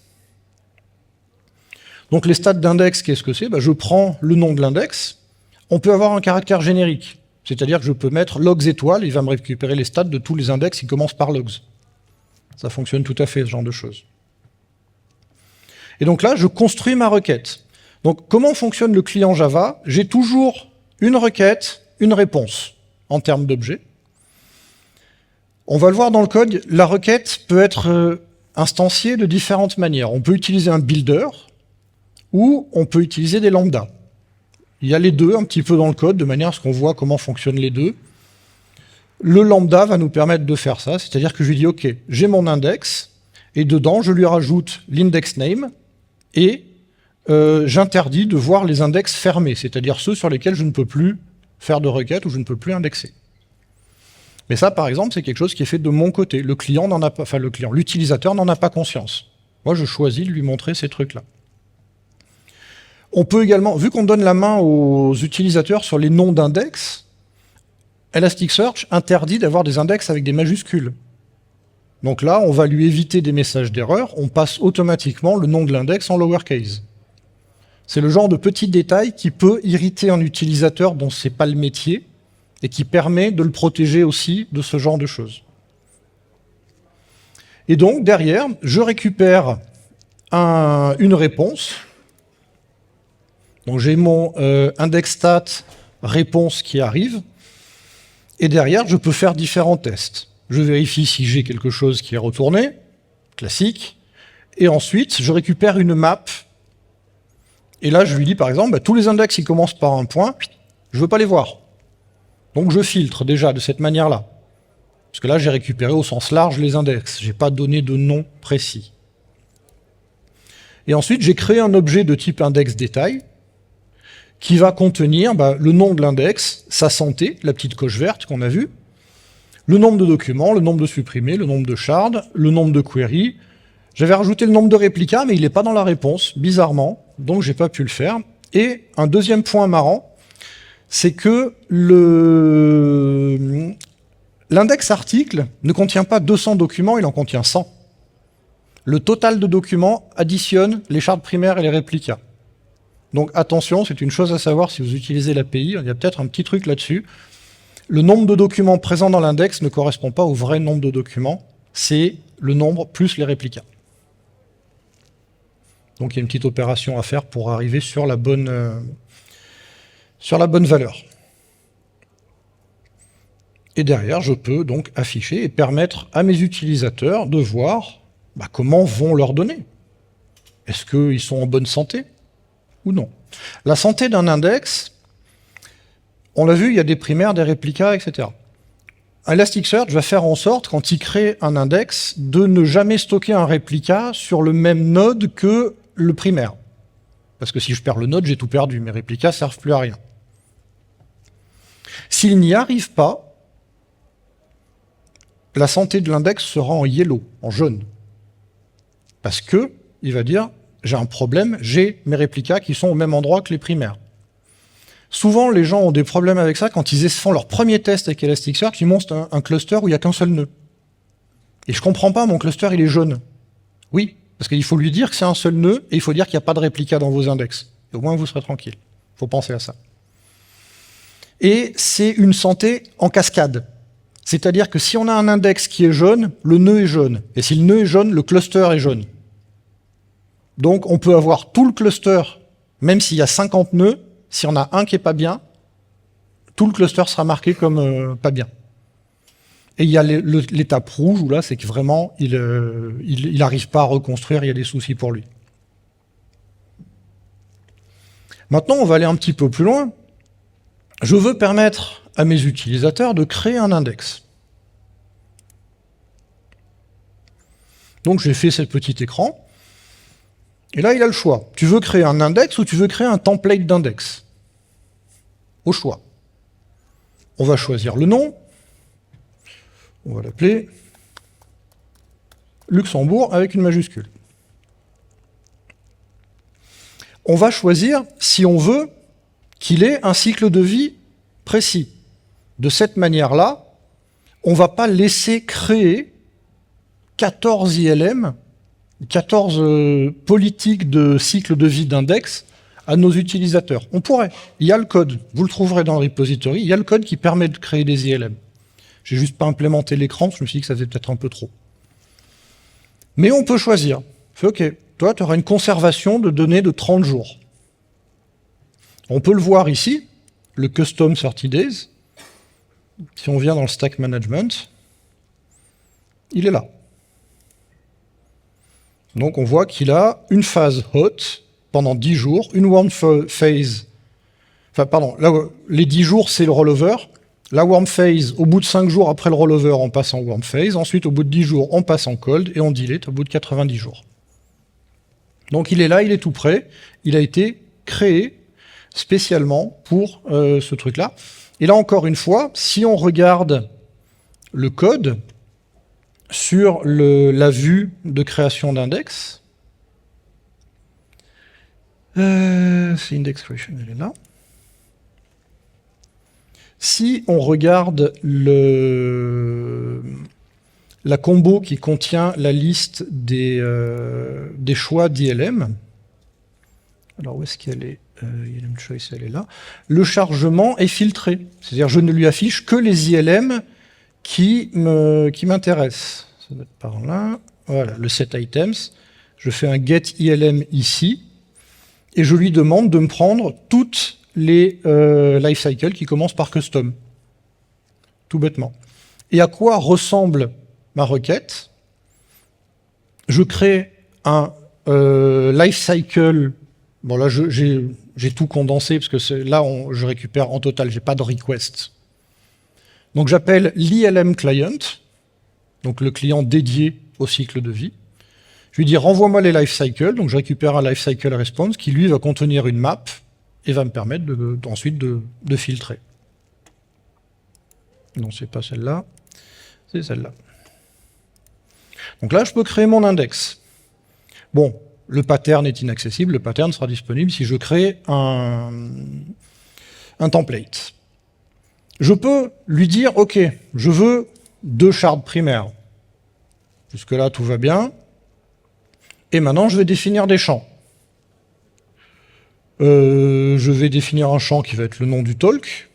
Speaker 1: Donc les stats d'index, qu'est-ce que c'est? Je prends le nom de l'index. On peut avoir un caractère générique, c'est-à-dire que je peux mettre logs étoiles, il va me récupérer les stats de tous les index qui commencent par logs. Ça fonctionne tout à fait, ce genre de choses. Et donc là, je construis ma requête. Donc comment fonctionne le client Java? J'ai toujours une requête, une réponse en termes d'objet. On va le voir dans le code, la requête peut être instanciée de différentes manières. On peut utiliser un builder, ou on peut utiliser des lambdas. Il y a les deux un petit peu dans le code, de manière à ce qu'on voit comment fonctionnent les deux. Le lambda va nous permettre de faire ça, c'est-à-dire que je lui dis, OK, j'ai mon index, et dedans, je lui rajoute l'index name, et j'interdis de voir les index fermés, c'est-à-dire ceux sur lesquels je ne peux plus faire de requête ou je ne peux plus indexer. Mais ça, par exemple, c'est quelque chose qui est fait de mon côté. Le client n'en a pas, enfin l'utilisateur n'en a pas conscience. Moi, je choisis de lui montrer ces trucs-là. On peut également, vu qu'on donne la main aux utilisateurs sur les noms d'index, Elasticsearch interdit d'avoir des index avec des majuscules. Donc là, on va lui éviter des messages d'erreur, on passe automatiquement le nom de l'index en lowercase. C'est le genre de petit détail qui peut irriter un utilisateur dont c'est pas le métier et qui permet de le protéger aussi de ce genre de choses. Et donc, derrière, je récupère une réponse. Donc j'ai mon indexstat réponse qui arrive, et derrière, je peux faire différents tests. Je vérifie si j'ai quelque chose qui est retourné, classique, et ensuite, je récupère une map, et là, je lui dis, par exemple, tous les index qui commencent par un point, je ne veux pas les voir. Donc je filtre déjà de cette manière-là. Parce que là, j'ai récupéré au sens large les index, je n'ai pas donné de nom précis. Et ensuite, j'ai créé un objet de type index détail, qui va contenir le nom de l'index, sa santé, la petite coche verte qu'on a vue, le nombre de documents, le nombre de supprimés, le nombre de shards, le nombre de queries. J'avais rajouté le nombre de réplicas, mais il n'est pas dans la réponse, bizarrement, donc j'ai pas pu le faire. Et un deuxième point marrant, c'est que l'index article ne contient pas 200 documents, il en contient 100. Le total de documents additionne les shards primaires et les réplicas. Donc attention, c'est une chose à savoir si vous utilisez l'API, il y a peut-être un petit truc là-dessus. Le nombre de documents présents dans l'index ne correspond pas au vrai nombre de documents, c'est le nombre plus les réplicas. Donc il y a une petite opération à faire pour arriver sur la bonne valeur. Et derrière, je peux donc afficher et permettre à mes utilisateurs de voir comment vont leurs données. Est-ce qu'ils sont en bonne santé ? Ou non. La santé d'un index, on l'a vu, il y a des primaires, des réplicas, etc. Elasticsearch va faire en sorte, quand il crée un index, de ne jamais stocker un réplica sur le même node que le primaire. Parce que si je perds le node, j'ai tout perdu. Mes réplicas ne servent plus à rien. S'il n'y arrive pas, la santé de l'index sera en yellow, en jaune. Parce que il va dire, j'ai un problème, j'ai mes réplicas qui sont au même endroit que les primaires. Souvent, les gens ont des problèmes avec ça quand ils font leur premier test avec Elasticsearch, ils montrent un cluster où il n'y a qu'un seul nœud. Et je comprends pas, mon cluster, il est jaune. Oui, parce qu'il faut lui dire que c'est un seul nœud, et il faut dire qu'il n'y a pas de réplica dans vos index. Et au moins, vous serez tranquille. Il faut penser à ça. Et c'est une santé en cascade. C'est-à-dire que si on a un index qui est jaune, le nœud est jaune. Et si le nœud est jaune, le cluster est jaune. Donc on peut avoir tout le cluster, même s'il y a 50 nœuds, si on a un qui est pas bien, tout le cluster sera marqué comme pas bien. Et il y a l'étape rouge, où là, c'est que vraiment, il n'arrive pas à reconstruire, il y a des soucis pour lui. Maintenant, on va aller un petit peu plus loin. Je veux permettre à mes utilisateurs de créer un index. Donc j'ai fait ce petit écran, et là il a le choix. Tu veux créer un index ou tu veux créer un template d'index? Au choix. On va choisir le nom, on va l'appeler Luxembourg avec une majuscule. On va choisir si on veut qu'il ait un cycle de vie précis. De cette manière-là, on ne va pas laisser créer 14 ILM, 14 politiques de cycle de vie d'index à nos utilisateurs. On pourrait. Il y a le code, vous le trouverez dans le repository, il y a le code qui permet de créer des ILM. J'ai juste pas implémenté l'écran, je me suis dit que ça faisait peut-être un peu trop. Mais on peut choisir. Fait OK, toi, tu auras une conservation de données de 30 jours. On peut le voir ici, le custom 30 days. Si on vient dans le stack management, il est là. Donc on voit qu'il a une phase hot pendant 10 jours, une warm phase, enfin pardon, là, les 10 jours c'est le rollover, la warm phase au bout de 5 jours après le rollover on passe en warm phase, ensuite au bout de 10 jours on passe en cold et on delete au bout de 90 jours. Donc il est là, il est tout prêt, il a été créé spécialement pour ce truc-là. Et là encore une fois, si on regarde le code, sur la vue de création d'index. C'est index creation, elle est là. Si on regarde la combo qui contient la liste des choix d'ILM, alors où est-ce qu'elle est, ILM choice, elle est là. Le chargement est filtré, c'est-à-dire je ne lui affiche que les ILM qui m'intéresse. Ça doit être par là. Voilà, le set items. Je fais un get ILM ici et je lui demande de me prendre toutes les lifecycles qui commencent par custom. Tout bêtement. Et à quoi ressemble ma requête? Je crée un lifecycle. Bon, là, j'ai tout condensé parce que là, je récupère en total, j'ai pas de request. Donc j'appelle l'ILM client, donc le client dédié au cycle de vie. Je lui dis renvoie-moi les lifecycles, donc je récupère un lifecycle response qui lui va contenir une map et va me permettre ensuite de filtrer. Non, c'est pas celle-là, c'est celle-là. Donc là, je peux créer mon index. Bon, le pattern est inaccessible, le pattern sera disponible si je crée un template. Je peux lui dire, OK, je veux 2 shards primaires. Jusque-là, tout va bien. Et maintenant, je vais définir des champs. Je vais définir un champ qui va être le nom du talk,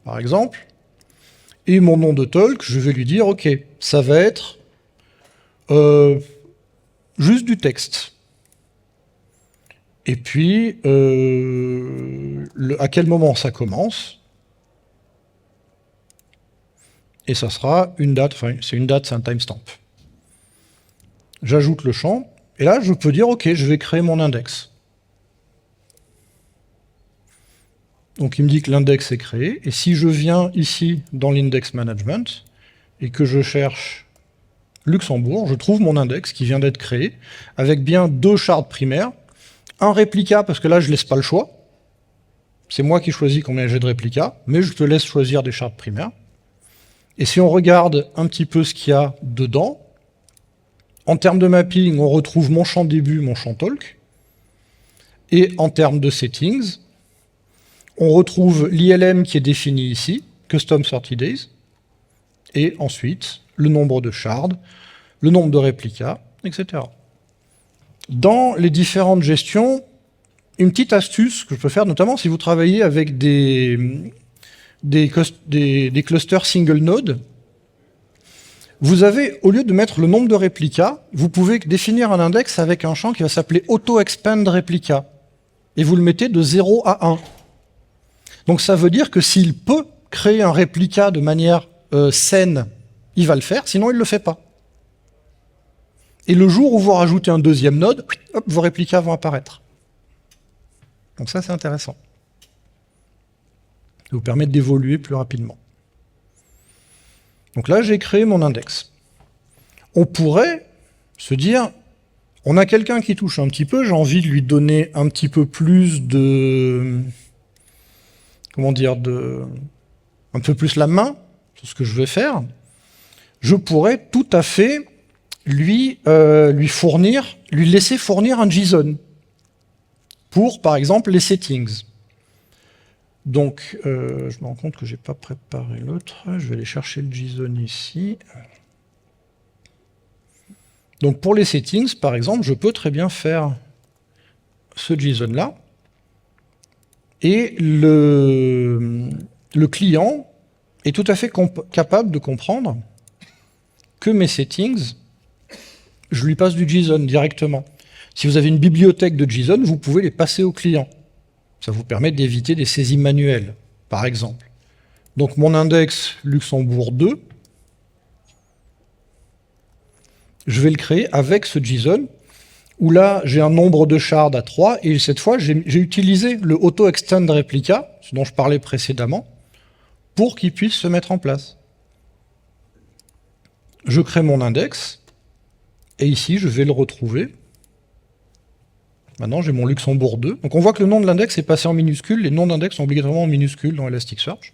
Speaker 1: par exemple. Et mon nom de talk, je vais lui dire, OK, ça va être juste du texte. Et puis, à quel moment ça commence? Et ça sera une date, enfin c'est une date, c'est un timestamp. J'ajoute le champ, et là je peux dire, OK, je vais créer mon index. Donc il me dit que l'index est créé, et si je viens ici dans l'index management, et que je cherche Luxembourg, je trouve mon index qui vient d'être créé, avec bien 2 shards primaires, un réplica, parce que là je laisse pas le choix, c'est moi qui choisis combien j'ai de réplicas, mais je te laisse choisir des shards primaires. Et si on regarde un petit peu ce qu'il y a dedans, en termes de mapping, on retrouve mon champ début, mon champ talk. Et en termes de settings, on retrouve l'ILM qui est défini ici, custom 30 days, et ensuite le nombre de shards, le nombre de réplicas, etc. Dans les différentes gestions, une petite astuce que je peux faire, notamment si vous travaillez avec des clusters single node, vous avez, au lieu de mettre le nombre de réplicas, vous pouvez définir un index avec un champ qui va s'appeler auto-expand réplica. Et vous le mettez de 0 à 1. Donc ça veut dire que s'il peut créer un réplica de manière saine, il va le faire, sinon il ne le fait pas. Et le jour où vous rajoutez un deuxième node, hop, vos réplicas vont apparaître. Donc ça, c'est intéressant. vous permettre d'évoluer plus rapidement. Donc là, j'ai créé mon index. On pourrait se dire, on a quelqu'un qui touche un petit peu, j'ai envie de lui donner un petit peu plus de... Comment dire, un peu plus la main sur ce que je veux faire. Je pourrais tout à fait lui laisser fournir un JSON pour, par exemple, les settings. Donc, je me rends compte que je n'ai pas préparé l'autre. Je vais aller chercher le JSON ici. Donc, pour les settings, par exemple, je peux très bien faire ce JSON-là. Et le client est tout à fait capable de comprendre que mes settings, je lui passe du JSON directement. Si vous avez une bibliothèque de JSON, vous pouvez les passer au client. Ça vous permet d'éviter des saisies manuelles, par exemple. Donc mon index Luxembourg 2, je vais le créer avec ce JSON, où là, j'ai un nombre de shards à 3, et cette fois, j'ai utilisé le auto-extend replica, ce dont je parlais précédemment, pour qu'il puisse se mettre en place. Je crée mon index, et ici, je vais le retrouver. Maintenant, j'ai mon Luxembourg 2. Donc on voit que le nom de l'index est passé en minuscule. Les noms d'index sont obligatoirement en minuscule dans Elasticsearch.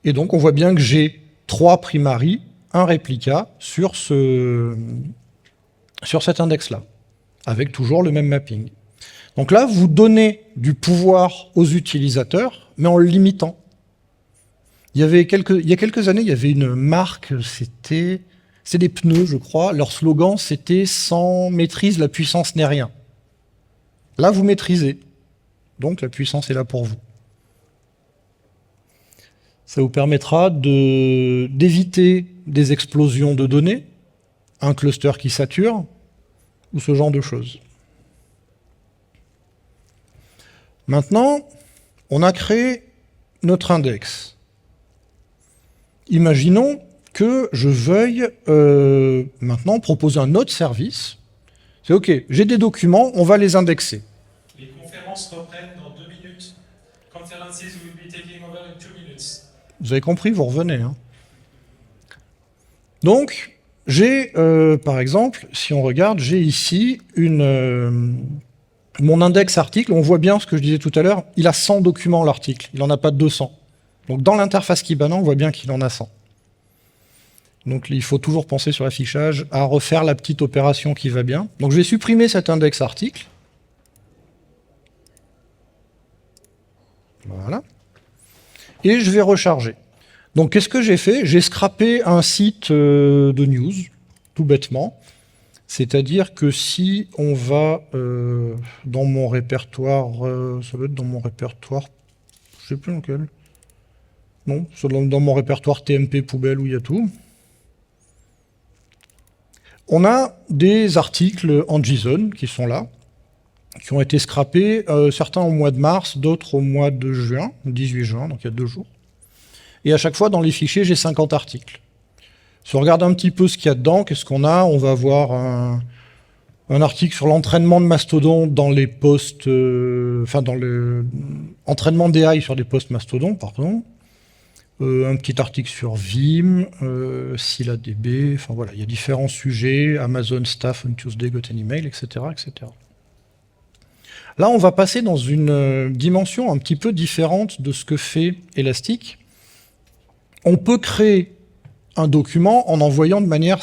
Speaker 1: Et donc on voit bien que j'ai 3 primaries, un réplica sur cet index-là, avec toujours le même mapping. Donc là, vous donnez du pouvoir aux utilisateurs, mais en le limitant. Il y a quelques années, il y avait une marque, c'était des pneus, je crois. Leur slogan, c'était « Sans maîtrise, la puissance n'est rien ». Là, vous maîtrisez. Donc, la puissance est là pour vous. Ça vous permettra d'éviter des explosions de données, un cluster qui sature, ou ce genre de choses. Maintenant, on a créé notre index. Imaginons que je veuille maintenant proposer un autre service. C'est OK, j'ai des documents, on va les indexer.
Speaker 2: Les conférences reprennent dans 2 minutes. Conferences will be taking over in 2 minutes.
Speaker 1: Vous avez compris, vous revenez. Hein. Donc, j'ai, par exemple, si on regarde, j'ai ici mon index article. On voit bien ce que je disais tout à l'heure. Il a 100 documents, l'article. Il n'en a pas 200. Donc, dans l'interface Kibana, on voit bien qu'il en a 100. Donc, il faut toujours penser sur l'affichage à refaire la petite opération qui va bien. Donc, je vais supprimer cet index article. Voilà. Et je vais recharger. Donc, qu'est-ce que j'ai fait? J'ai scrappé un site de news, tout bêtement. C'est-à-dire que si on va dans mon répertoire, ça doit être dans mon répertoire, je ne sais plus lequel. Non, c'est dans mon répertoire TMP poubelle où il y a tout. On a des articles en JSON qui sont là, qui ont été scrappés, certains au mois de mars, d'autres au mois de juin, le 18 juin, donc il y a 2 jours. Et à chaque fois, dans les fichiers, j'ai 50 articles. Si on regarde un petit peu ce qu'il y a dedans, qu'est-ce qu'on a? On va avoir un article sur l'entraînement de Mastodon dans les posts, dans le entraînement d'AI sur des posts Mastodon, pardon. Un petit article sur Vim, ScyllaDB, enfin voilà, il y a différents sujets, Amazon Staff on Tuesday got an email, etc., etc. Là, on va passer dans une dimension un petit peu différente de ce que fait Elastic. On peut créer un document en envoyant de manière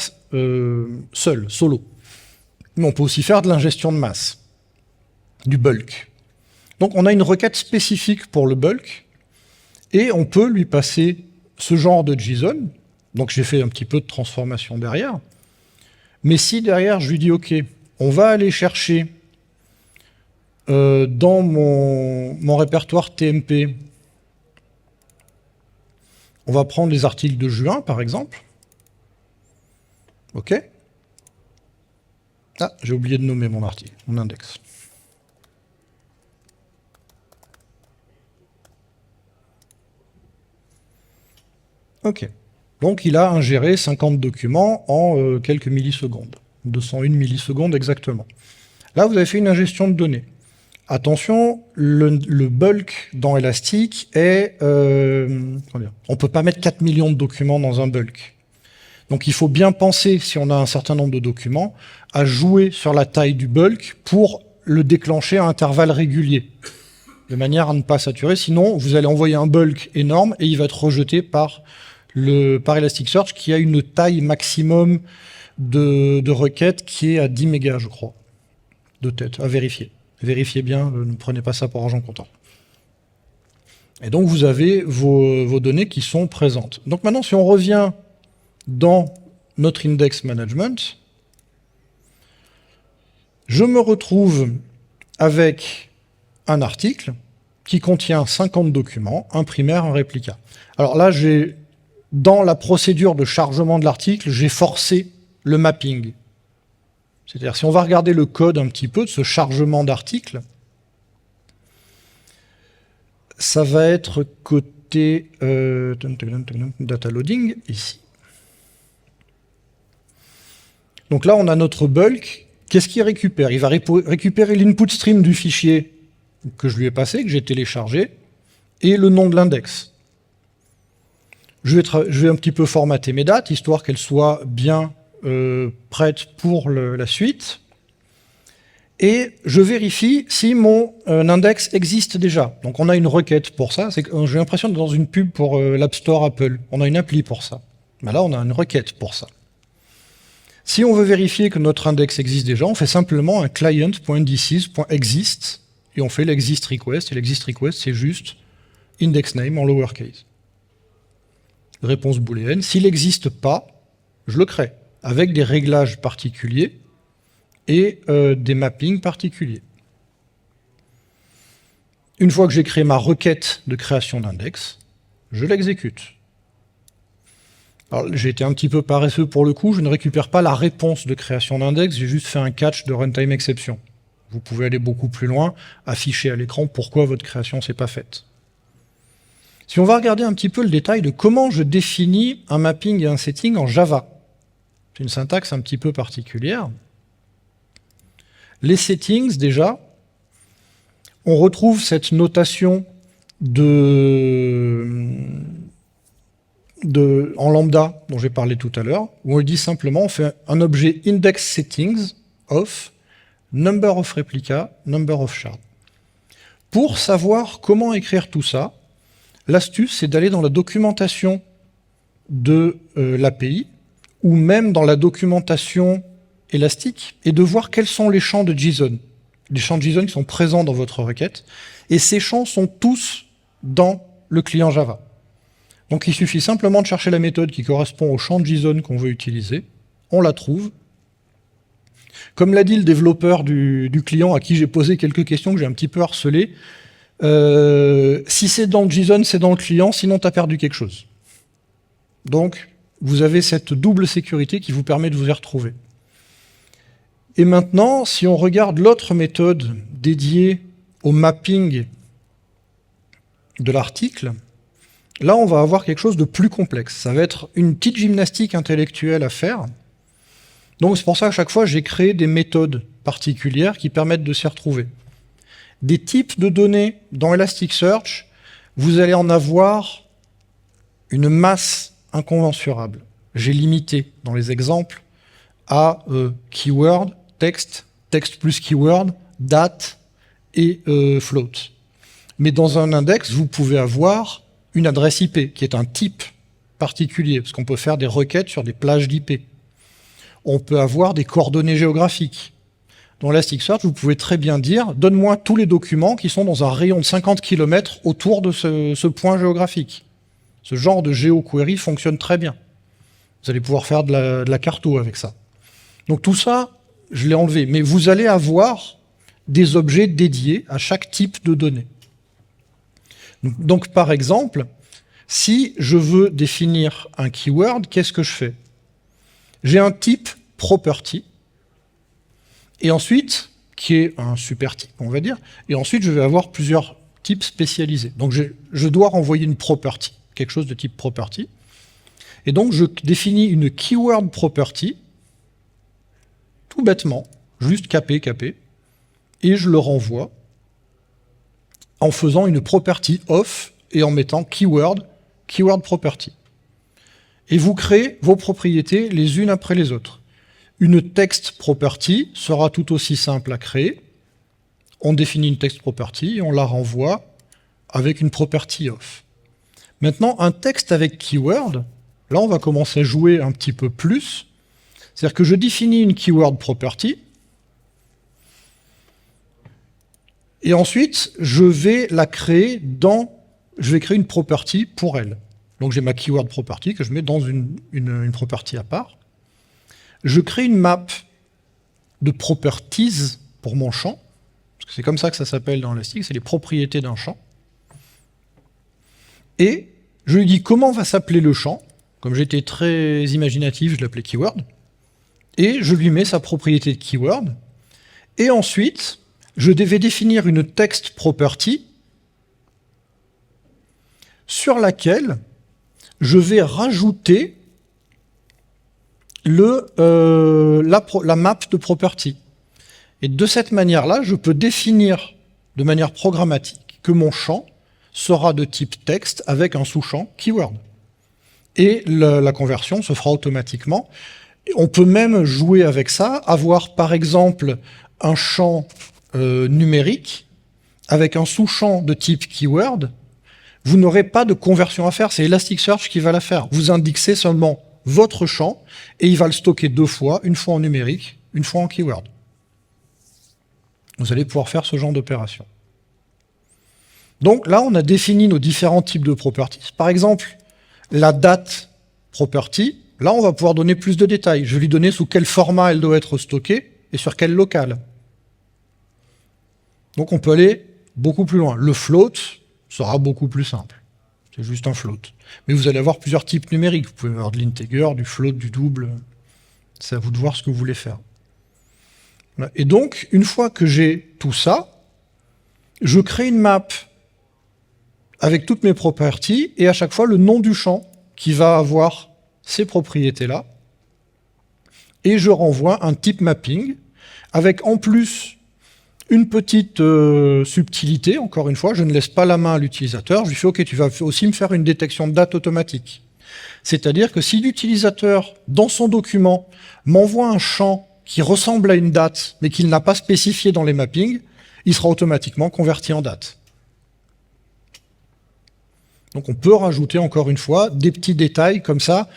Speaker 1: seule, solo. Mais on peut aussi faire de l'ingestion de masse, du bulk. Donc on a une requête spécifique pour le bulk, et on peut lui passer ce genre de JSON. Donc j'ai fait un petit peu de transformation derrière. Mais si derrière je lui dis OK, on va aller chercher dans mon répertoire TMP, on va prendre les articles de juin par exemple. OK. Ah, j'ai oublié de nommer mon article, mon index. OK. Donc il a ingéré 50 documents en quelques millisecondes. 201 millisecondes exactement. Là, vous avez fait une ingestion de données. Attention, le bulk dans Elastic est... on peut pas mettre 4 millions de documents dans un bulk. Donc il faut bien penser, si on a un certain nombre de documents, à jouer sur la taille du bulk pour le déclencher à intervalles réguliers, de manière à ne pas saturer. Sinon, vous allez envoyer un bulk énorme et il va être rejeté par Elasticsearch, qui a une taille maximum de requête qui est à 10 mégas, je crois, de tête, à vérifier. Vérifiez bien, ne prenez pas ça pour argent comptant. Et donc, vous avez vos données qui sont présentes. Donc maintenant, si on revient dans notre index management, je me retrouve avec un article qui contient 50 documents, un primaire, un réplica. Alors là, dans la procédure de chargement de l'article, j'ai forcé le mapping. C'est-à-dire, si on va regarder le code un petit peu de ce chargement d'articles, ça va être côté data loading, ici. Donc là, on a notre bulk. Qu'est-ce qu'il récupère? Il va récupérer l'input stream du fichier que je lui ai passé, que j'ai téléchargé, et le nom de l'index. Je vais un petit peu formater mes dates, histoire qu'elles soient bien prêtes pour la suite. Et je vérifie si mon index existe déjà. Donc on a une requête pour ça. J'ai l'impression d'être dans une pub pour l'App Store Apple. On a une appli pour ça. Mais là, on a une requête pour ça. Si on veut vérifier que notre index existe déjà, on fait simplement un client.indices.exist et on fait l'exist request. Et l'exist request, c'est juste index name en lowercase. Réponse booléenne. S'il n'existe pas, je le crée avec des réglages particuliers et des mappings particuliers. Une fois que j'ai créé ma requête de création d'index, je l'exécute. Alors, j'ai été un petit peu paresseux pour le coup, je ne récupère pas la réponse de création d'index, j'ai juste fait un catch de runtime exception. Vous pouvez aller beaucoup plus loin, afficher à l'écran pourquoi votre création ne s'est pas faite. Si on va regarder un petit peu le détail de comment je définis un mapping et un setting en Java, c'est une syntaxe un petit peu particulière. Les settings, déjà, on retrouve cette notation en lambda dont j'ai parlé tout à l'heure, où on dit simplement, on fait un objet index settings of number of replica, number of shards. Pour savoir comment écrire tout ça, l'astuce, c'est d'aller dans la documentation de l'API, ou même dans la documentation élastique, et de voir quels sont les champs de JSON. Les champs de JSON qui sont présents dans votre requête, et ces champs sont tous dans le client Java. Donc il suffit simplement de chercher la méthode qui correspond au champ de JSON qu'on veut utiliser, on la trouve. Comme l'a dit le développeur du client à qui j'ai posé quelques questions que j'ai un petit peu harcelé, si c'est dans le JSON, c'est dans le client, sinon tu as perdu quelque chose. Donc vous avez cette double sécurité qui vous permet de vous y retrouver. Et maintenant, si on regarde l'autre méthode dédiée au mapping de l'article, là, on va avoir quelque chose de plus complexe. Ça va être une petite gymnastique intellectuelle à faire. Donc, c'est pour ça qu'à chaque fois, j'ai créé des méthodes particulières qui permettent de s'y retrouver. Des types de données dans Elasticsearch, vous allez en avoir une masse incommensurable. J'ai limité dans les exemples à keyword, texte, texte plus keyword, date et float. Mais dans un index, vous pouvez avoir une adresse IP, qui est un type particulier, parce qu'on peut faire des requêtes sur des plages d'IP. On peut avoir des coordonnées géographiques. Dans Elasticsearch, vous pouvez très bien dire « Donne-moi tous les documents qui sont dans un rayon de 50 km autour de ce point géographique ». Ce genre de géoquery fonctionne très bien. Vous allez pouvoir faire de la carto avec ça. Donc tout ça, je l'ai enlevé. Mais vous allez avoir des objets dédiés à chaque type de données. Donc par exemple, si je veux définir un keyword, qu'est-ce que je fais? J'ai un type property, et ensuite, qui est un super type, on va dire, et ensuite je vais avoir plusieurs types spécialisés. Donc je dois renvoyer une property, quelque chose de type property, et donc je définis une keyword property, tout bêtement, juste capé, et je le renvoie en faisant une property off et en mettant keyword property. Et vous créez vos propriétés les unes après les autres. Une text property sera tout aussi simple à créer. On définit une text property et on la renvoie avec une property off. Maintenant, un texte avec keyword, là on va commencer à jouer un petit peu plus. C'est-à-dire que je définis une keyword property et ensuite je vais créer une property pour elle. Donc j'ai ma keyword property que je mets dans une property à part. Je crée une map de properties pour mon champ, parce que c'est comme ça que ça s'appelle dans Elastic, c'est les propriétés d'un champ. Et je lui dis comment va s'appeler le champ. Comme j'étais très imaginatif, je l'appelais keyword. Et je lui mets sa propriété de keyword. Et ensuite, je devais définir une text property sur laquelle je vais rajouter la map de property. Et de cette manière-là, je peux définir de manière programmatique que mon champ sera de type texte avec un sous-champ keyword. Et la conversion se fera automatiquement. On peut même jouer avec ça, avoir par exemple un champ numérique avec un sous-champ de type keyword. Vous n'aurez pas de conversion à faire, c'est Elasticsearch qui va la faire. Vous indexez seulement votre champ et il va le stocker 2 fois, une fois en numérique, une fois en keyword. Vous allez pouvoir faire ce genre d'opération. Donc là, on a défini nos différents types de properties. Par exemple, la date property, là, on va pouvoir donner plus de détails. Je vais lui donner sous quel format elle doit être stockée et sur quel local. Donc on peut aller beaucoup plus loin. Le float sera beaucoup plus simple. C'est juste un float. Mais vous allez avoir plusieurs types numériques. Vous pouvez avoir de l'integer, du float, du double. C'est à vous de voir ce que vous voulez faire. Et donc, une fois que j'ai tout ça, je crée une map avec toutes mes properties et à chaque fois le nom du champ qui va avoir ces propriétés-là. Et je renvoie un type mapping avec en plus une petite subtilité, encore une fois, je ne laisse pas la main à l'utilisateur, je lui fais « Ok, tu vas aussi me faire une détection de date automatique ». C'est-à-dire que si l'utilisateur, dans son document, m'envoie un champ qui ressemble à une date, mais qu'il n'a pas spécifié dans les mappings, il sera automatiquement converti en date. Donc on peut rajouter, encore une fois, des petits détails comme ça,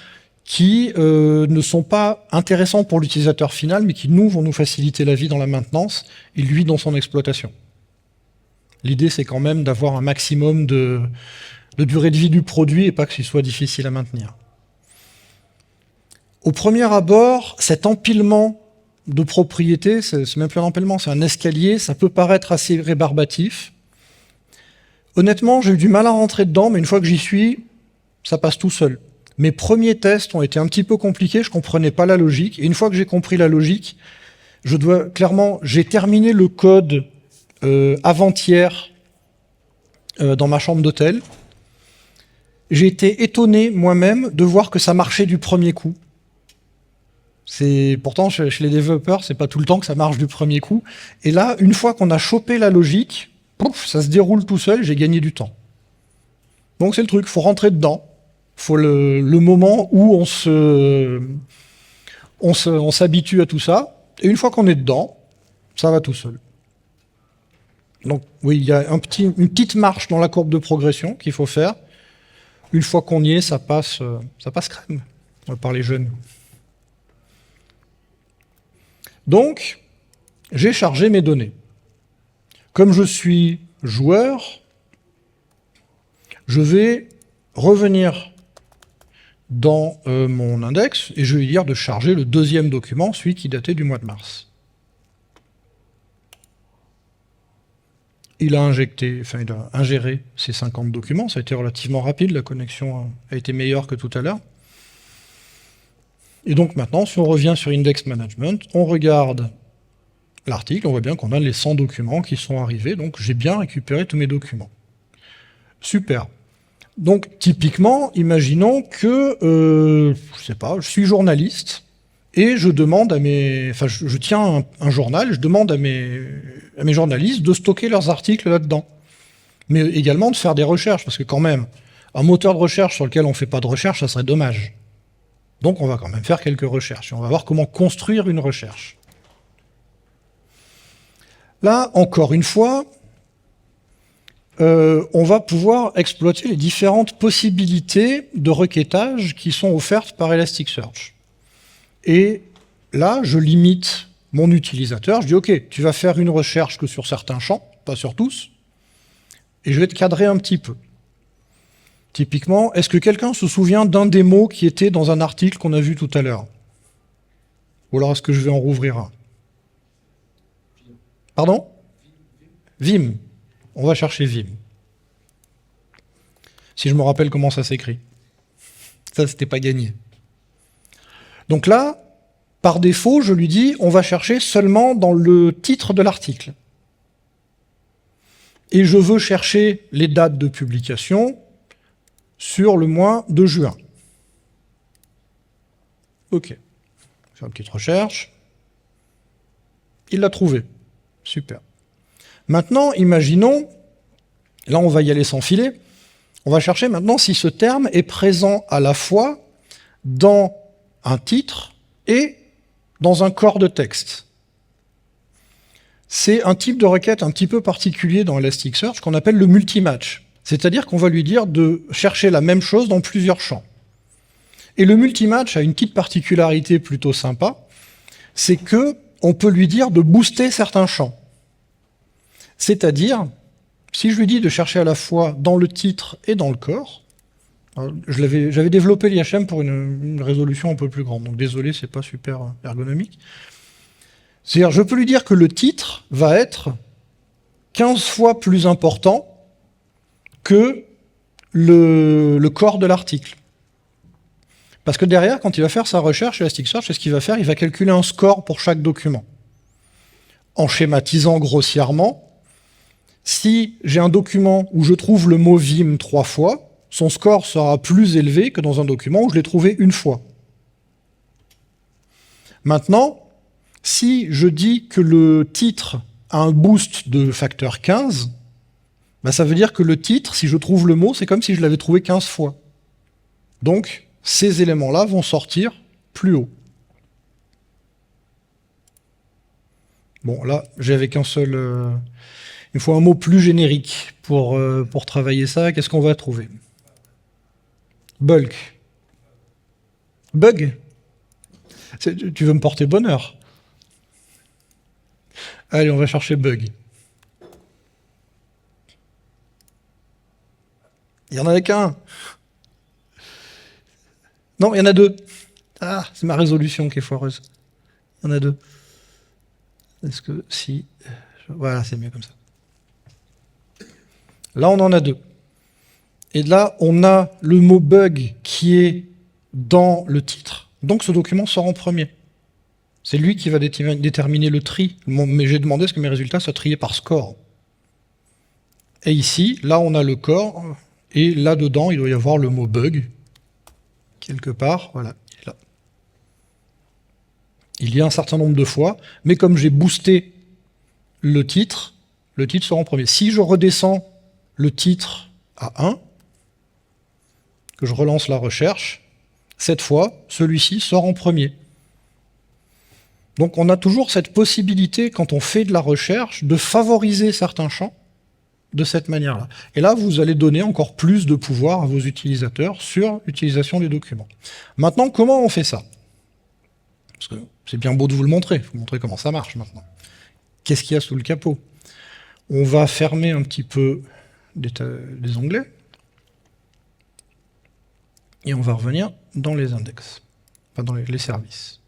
Speaker 1: qui ne sont pas intéressants pour l'utilisateur final, mais qui, nous, vont nous faciliter la vie dans la maintenance, et lui dans son exploitation. L'idée, c'est quand même d'avoir un maximum de durée de vie du produit, et pas que ce soit difficile à maintenir. Au premier abord, cet empilement de propriétés, c'est même plus un empilement, c'est un escalier, ça peut paraître assez rébarbatif. Honnêtement, j'ai eu du mal à rentrer dedans, mais une fois que j'y suis, ça passe tout seul. Mes premiers tests ont été un petit peu compliqués, je comprenais pas la logique. Et une fois que j'ai compris la logique, j'ai terminé le code avant-hier dans ma chambre d'hôtel. J'ai été étonné moi-même de voir que ça marchait du premier coup. Pourtant, chez les développeurs, c'est pas tout le temps que ça marche du premier coup. Et là, une fois qu'on a chopé la logique, pouf, ça se déroule tout seul, j'ai gagné du temps. Donc c'est le truc, faut rentrer dedans. Faut le moment où on s'habitue à tout ça, et une fois qu'on est dedans, ça va tout seul. Donc oui, il y a une petite marche dans la courbe de progression qu'il faut faire. Une fois qu'on y est, ça passe crème, par les jeunes. Donc, j'ai chargé mes données. Comme je suis joueur, je vais revenir dans mon index, et je vais lui dire de charger le deuxième document, celui qui datait du mois de mars. Il a ingéré ces 50 documents, ça a été relativement rapide, la connexion a été meilleure que tout à l'heure. Et donc maintenant, si on revient sur Index Management, on regarde l'article, on voit bien qu'on a les 100 documents qui sont arrivés, donc j'ai bien récupéré tous mes documents. Super. Donc, typiquement, imaginons que, je sais pas, je suis journaliste et je demande je tiens un journal, je demande à mes journalistes de stocker leurs articles là-dedans. Mais également de faire des recherches, parce que quand même, un moteur de recherche sur lequel on ne fait pas de recherche, ça serait dommage. Donc on va quand même faire quelques recherches, et on va voir comment construire une recherche. Là, encore une fois, on va pouvoir exploiter les différentes possibilités de requêtage qui sont offertes par Elasticsearch. Et là, je limite mon utilisateur, je dis « Ok, tu vas faire une recherche que sur certains champs, pas sur tous, et je vais te cadrer un petit peu. » Typiquement, est-ce que quelqu'un se souvient d'un des mots qui était dans un article qu'on a vu tout à l'heure? Ou alors est-ce que je vais en rouvrir un? Pardon? Vim. On va chercher Vim. Si je me rappelle comment ça s'écrit. Ça, c'était pas gagné. Donc là, par défaut, je lui dis, on va chercher seulement dans le titre de l'article. Et je veux chercher les dates de publication sur le mois de juin. Ok. Je fais une petite recherche. Il l'a trouvé. Super. Maintenant, imaginons, là on va y aller sans filet, on va chercher maintenant si ce terme est présent à la fois dans un titre et dans un corps de texte. C'est un type de requête un petit peu particulier dans Elasticsearch qu'on appelle le multimatch. C'est-à-dire qu'on va lui dire de chercher la même chose dans plusieurs champs. Et le multimatch a une petite particularité plutôt sympa, c'est que on peut lui dire de booster certains champs. C'est-à-dire, si je lui dis de chercher à la fois dans le titre et dans le corps, j'avais développé l'IHM pour une résolution un peu plus grande, donc désolé, c'est pas super ergonomique. C'est-à-dire, je peux lui dire que le titre va être 15 fois plus important que le corps de l'article. Parce que derrière, quand il va faire sa recherche, Elasticsearch, c'est ce qu'il va faire, il va calculer un score pour chaque document. En schématisant grossièrement, si j'ai un document où je trouve le mot Vim 3 fois, son score sera plus élevé que dans un document où je l'ai trouvé une fois. Maintenant, si je dis que le titre a un boost de facteur 15, ben ça veut dire que le titre, si je trouve le mot, c'est comme si je l'avais trouvé 15 fois. Donc, ces éléments-là vont sortir plus haut. Bon, là, j'avais qu'un seul... il faut un mot plus générique pour travailler ça. Qu'est-ce qu'on va trouver? Bulk. Bug? Tu veux me porter bonheur? Allez, on va chercher bug. Il y en avait qu'un. Non, il y en a deux. Ah, c'est ma résolution qui est foireuse. Il y en a deux. Est-ce que si... Voilà, c'est mieux comme ça. Là, on en a deux. Et là, on a le mot bug qui est dans le titre. Donc, ce document sort en premier. C'est lui qui va déterminer le tri. Mais j'ai demandé à ce que mes résultats soient triés par score. Et ici, là, on a le corps. Et là-dedans, il doit y avoir le mot bug. Quelque part, voilà, il est là. Il y a un certain nombre de fois, mais comme j'ai boosté le titre sort en premier. Si je redescends le titre à 1, que je relance la recherche, cette fois, celui-ci sort en premier. Donc on a toujours cette possibilité, quand on fait de la recherche, de favoriser certains champs de cette manière-là. Et là, vous allez donner encore plus de pouvoir à vos utilisateurs sur l'utilisation des documents. Maintenant, comment on fait ça? Parce que c'est bien beau de vous le montrer, il faut montrer comment ça marche maintenant. Qu'est-ce qu'il y a sous le capot? On va fermer un petit peu les onglets, et on va revenir dans les index, pas dans les services.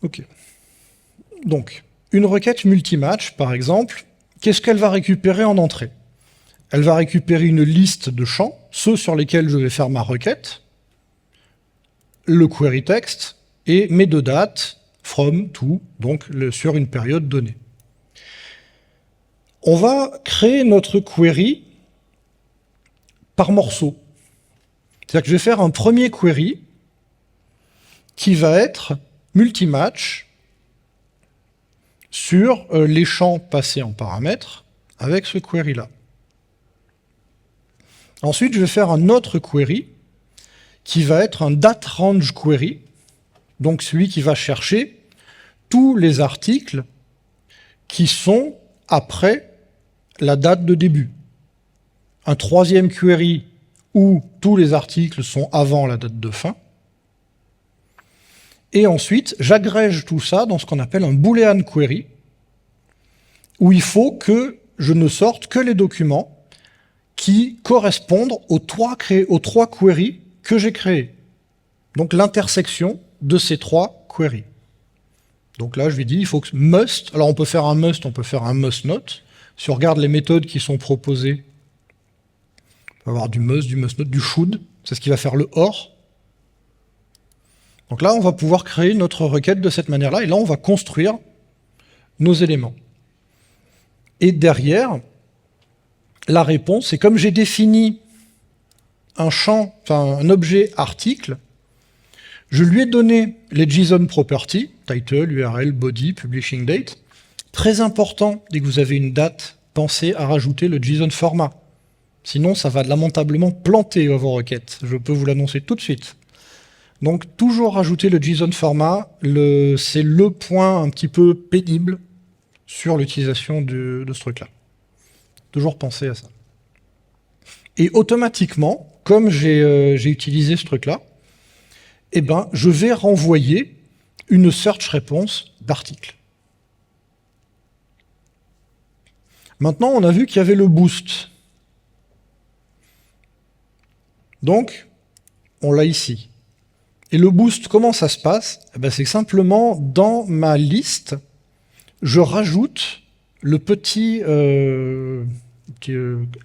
Speaker 1: Ok. Donc, une requête multimatch, par exemple, qu'est-ce qu'elle va récupérer en entrée? Elle va récupérer une liste de champs, ceux sur lesquels je vais faire ma requête, le query text et mes deux dates, from, to, donc sur une période donnée. On va créer notre query par morceau. C'est-à-dire que je vais faire un premier query qui va être multimatch sur les champs passés en paramètres avec ce query-là. Ensuite, je vais faire un autre query qui va être un date range query, donc celui qui va chercher tous les articles qui sont après la date de début. Un troisième query où tous les articles sont avant la date de fin. Et ensuite, j'agrège tout ça dans ce qu'on appelle un boolean query, où il faut que je ne sorte que les documents qui correspondent aux trois queries que j'ai créés. Donc l'intersection de ces trois queries. Donc là, je lui dis, il faut que must, alors on peut faire un must, on peut faire un must not. Si on regarde les méthodes qui sont proposées, on peut avoir du must not, du should, c'est ce qui va faire le or. Donc là, on va pouvoir créer notre requête de cette manière-là, et là, on va construire nos éléments. Et derrière, la réponse, c'est comme j'ai défini un champ, enfin un objet article, je lui ai donné les JSON properties, title, URL, body, publishing date. Très important, dès que vous avez une date, pensez à rajouter le JSON format. Sinon, ça va lamentablement planter vos requêtes. Je peux vous l'annoncer tout de suite. Donc, toujours rajouter le JSON format, c'est le point un petit peu pénible sur l'utilisation de ce truc-là. Toujours penser à ça. Et automatiquement, comme j'ai utilisé ce truc-là, eh ben, je vais renvoyer une search réponse d'article. Maintenant, on a vu qu'il y avait le boost. Donc, on l'a ici. Et le boost, comment ça se passe? Eh ben, c'est que simplement, dans ma liste, je rajoute le petit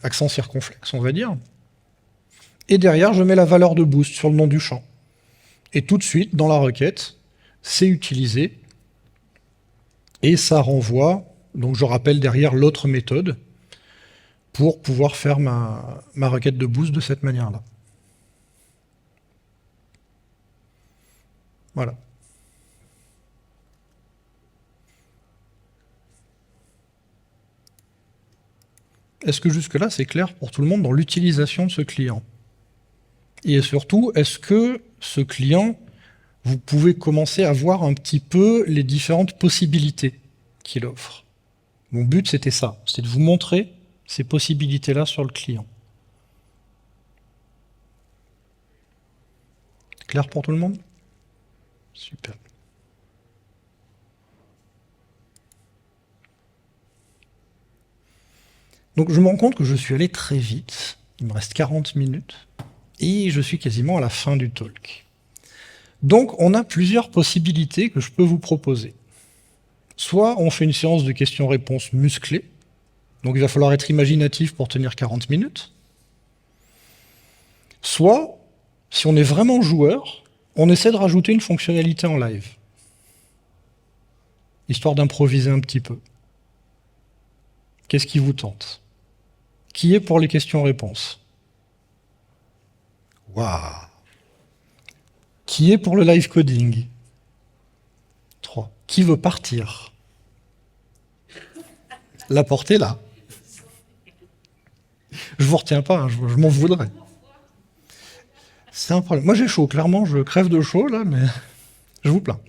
Speaker 1: accent circonflexe, on va dire. Et derrière, je mets la valeur de boost sur le nom du champ. Et tout de suite, dans la requête, c'est utilisé. Et ça renvoie, donc je rappelle derrière l'autre méthode, pour pouvoir faire ma requête de boost de cette manière-là. Voilà. Est-ce que jusque-là, c'est clair pour tout le monde dans l'utilisation de ce client? Et surtout, est-ce que ce client, vous pouvez commencer à voir un petit peu les différentes possibilités qu'il offre? Mon but, c'était ça, c'est de vous montrer ces possibilités-là sur le client. Clair pour tout le monde? Super. Donc je me rends compte que je suis allé très vite, il me reste 40 minutes, et je suis quasiment à la fin du talk. Donc on a plusieurs possibilités que je peux vous proposer. Soit on fait une séance de questions-réponses musclées, donc il va falloir être imaginatif pour tenir 40 minutes. Soit, si on est vraiment joueur, on essaie de rajouter une fonctionnalité en live, histoire d'improviser un petit peu. Qu'est-ce qui vous tente? Qui est pour les questions-réponses? Waouh! Qui est pour le live coding? 3. Qui veut partir? La porte est là. Je vous retiens pas, hein, je m'en voudrais. C'est un problème. Moi j'ai chaud, clairement, je crève de chaud là, mais je vous plains.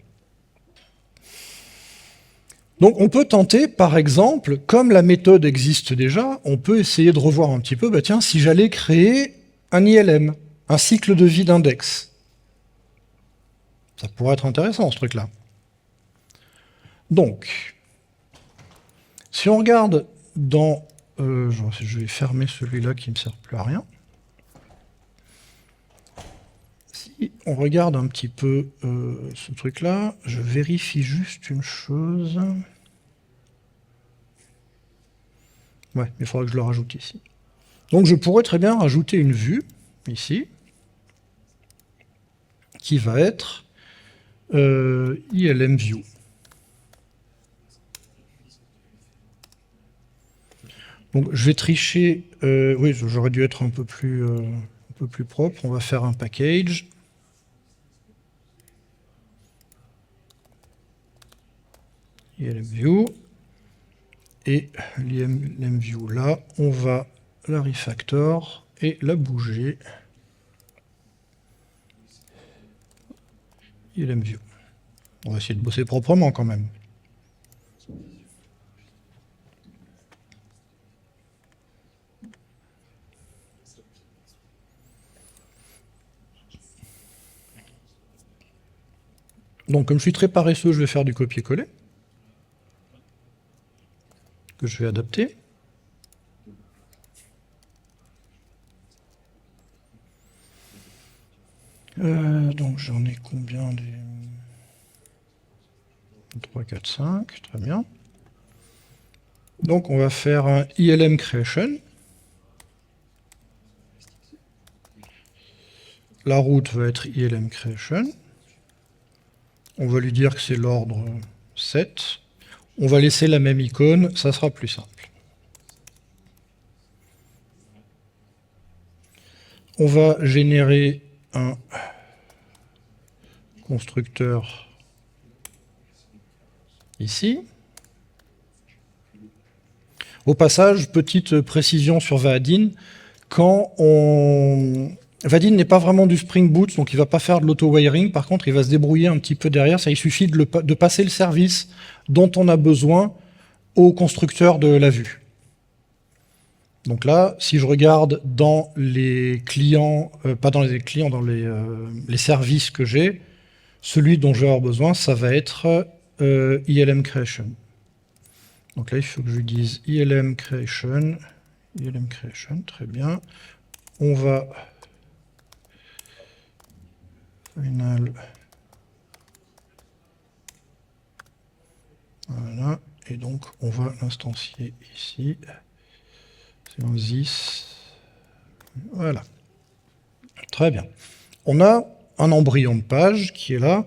Speaker 1: Donc on peut tenter, par exemple, comme la méthode existe déjà, on peut essayer de revoir un petit peu, bah tiens, si j'allais créer un ILM, un cycle de vie d'index. Ça pourrait être intéressant ce truc-là. Donc, si on regarde dans... je vais fermer celui-là qui ne me sert plus à rien. Si on regarde un petit peu ce truc-là, je vérifie juste une chose. Ouais, il faudra que je le rajoute ici. Donc je pourrais très bien rajouter une vue, ici, qui va être ILM View. Donc je vais tricher, oui, j'aurais dû être un peu plus propre. On va faire un package. ILM View. Et l'ElemView là, on va la refactor et la bouger. ElemView. On va essayer de bosser proprement quand même. Donc comme je suis très paresseux, je vais faire du copier-coller, que je vais adapter. Donc j'en ai combien des 3, 4, 5, très bien. Donc on va faire un ILM creation. La route va être ILM creation. On va lui dire que c'est l'ordre 7. On va laisser la même icône, ça sera plus simple. On va générer un constructeur ici. Au passage, petite précision sur Vaadin, Vaadin n'est pas vraiment du Spring Boot, donc il ne va pas faire de l'auto-wiring. Par contre, il va se débrouiller un petit peu derrière. Ça, il suffit de passer le service dont on a besoin au constructeur de la vue. Donc là, si je regarde dans les clients, pas dans les clients, dans les services que j'ai, celui dont je vais avoir besoin, ça va être ILM Creation. Donc là, il faut que je lui dise ILM Creation, très bien. On va final. Voilà, et donc on va l'instancier ici. C'est un this. Voilà. Très bien. On a un embryon de page qui est là.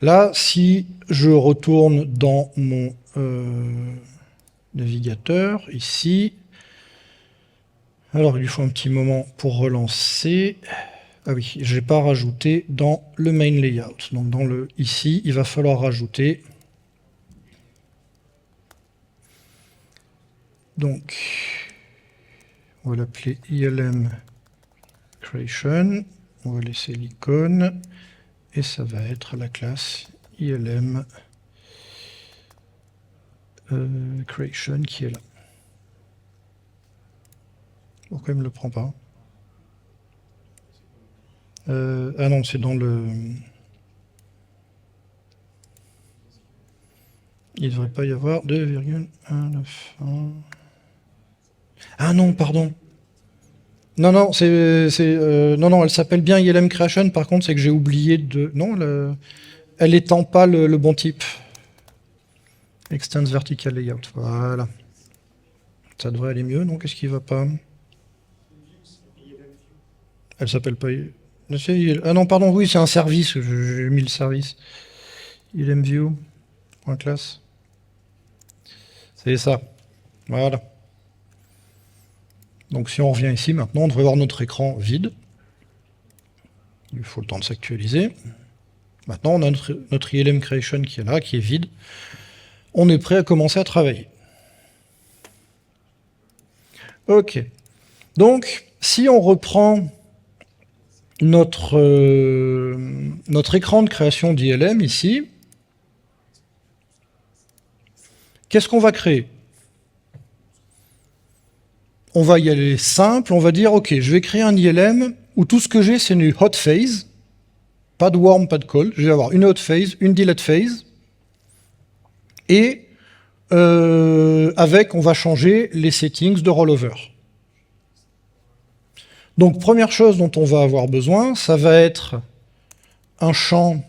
Speaker 1: Là, si je retourne dans mon navigateur, ici, alors il lui faut un petit moment pour relancer. Ah oui, je n'ai pas rajouté dans le main layout. Donc dans le ici, il va falloir rajouter. Donc, on va l'appeler ILM Creation. On va laisser l'icône. Et ça va être la classe ILM Creation qui est là. Pourquoi il ne me le prend pas? Ah non, c'est dans le... Il ne devrait pas y avoir 2,191. Ah non, pardon. Non, non, non, elle s'appelle bien ILM Creation. Par contre, c'est que j'ai oublié de... Non, elle n'étend pas le bon type. Extends Vertical Layout. Voilà. Ça devrait aller mieux, non? Qu'est-ce qui ne va pas? Elle s'appelle pas... Ah non, pardon, oui, c'est un service. J'ai mis le service. ILMView. .class. C'est ça. Voilà. Donc si on revient ici, maintenant, on devrait voir notre écran vide. Il faut le temps de s'actualiser. Maintenant, on a notre ILM Creation qui est là, qui est vide. On est prêt à commencer à travailler. OK. Donc, si on reprend notre écran de création d'ILM ici, qu'est-ce qu'on va créer? On va y aller simple, on va dire, OK, je vais créer un ILM où tout ce que j'ai, c'est une hot phase. Pas de warm, pas de cold. Je vais avoir une hot phase, une delete phase. Et avec, on va changer les settings de rollover. Donc, première chose dont on va avoir besoin, ça va être un champ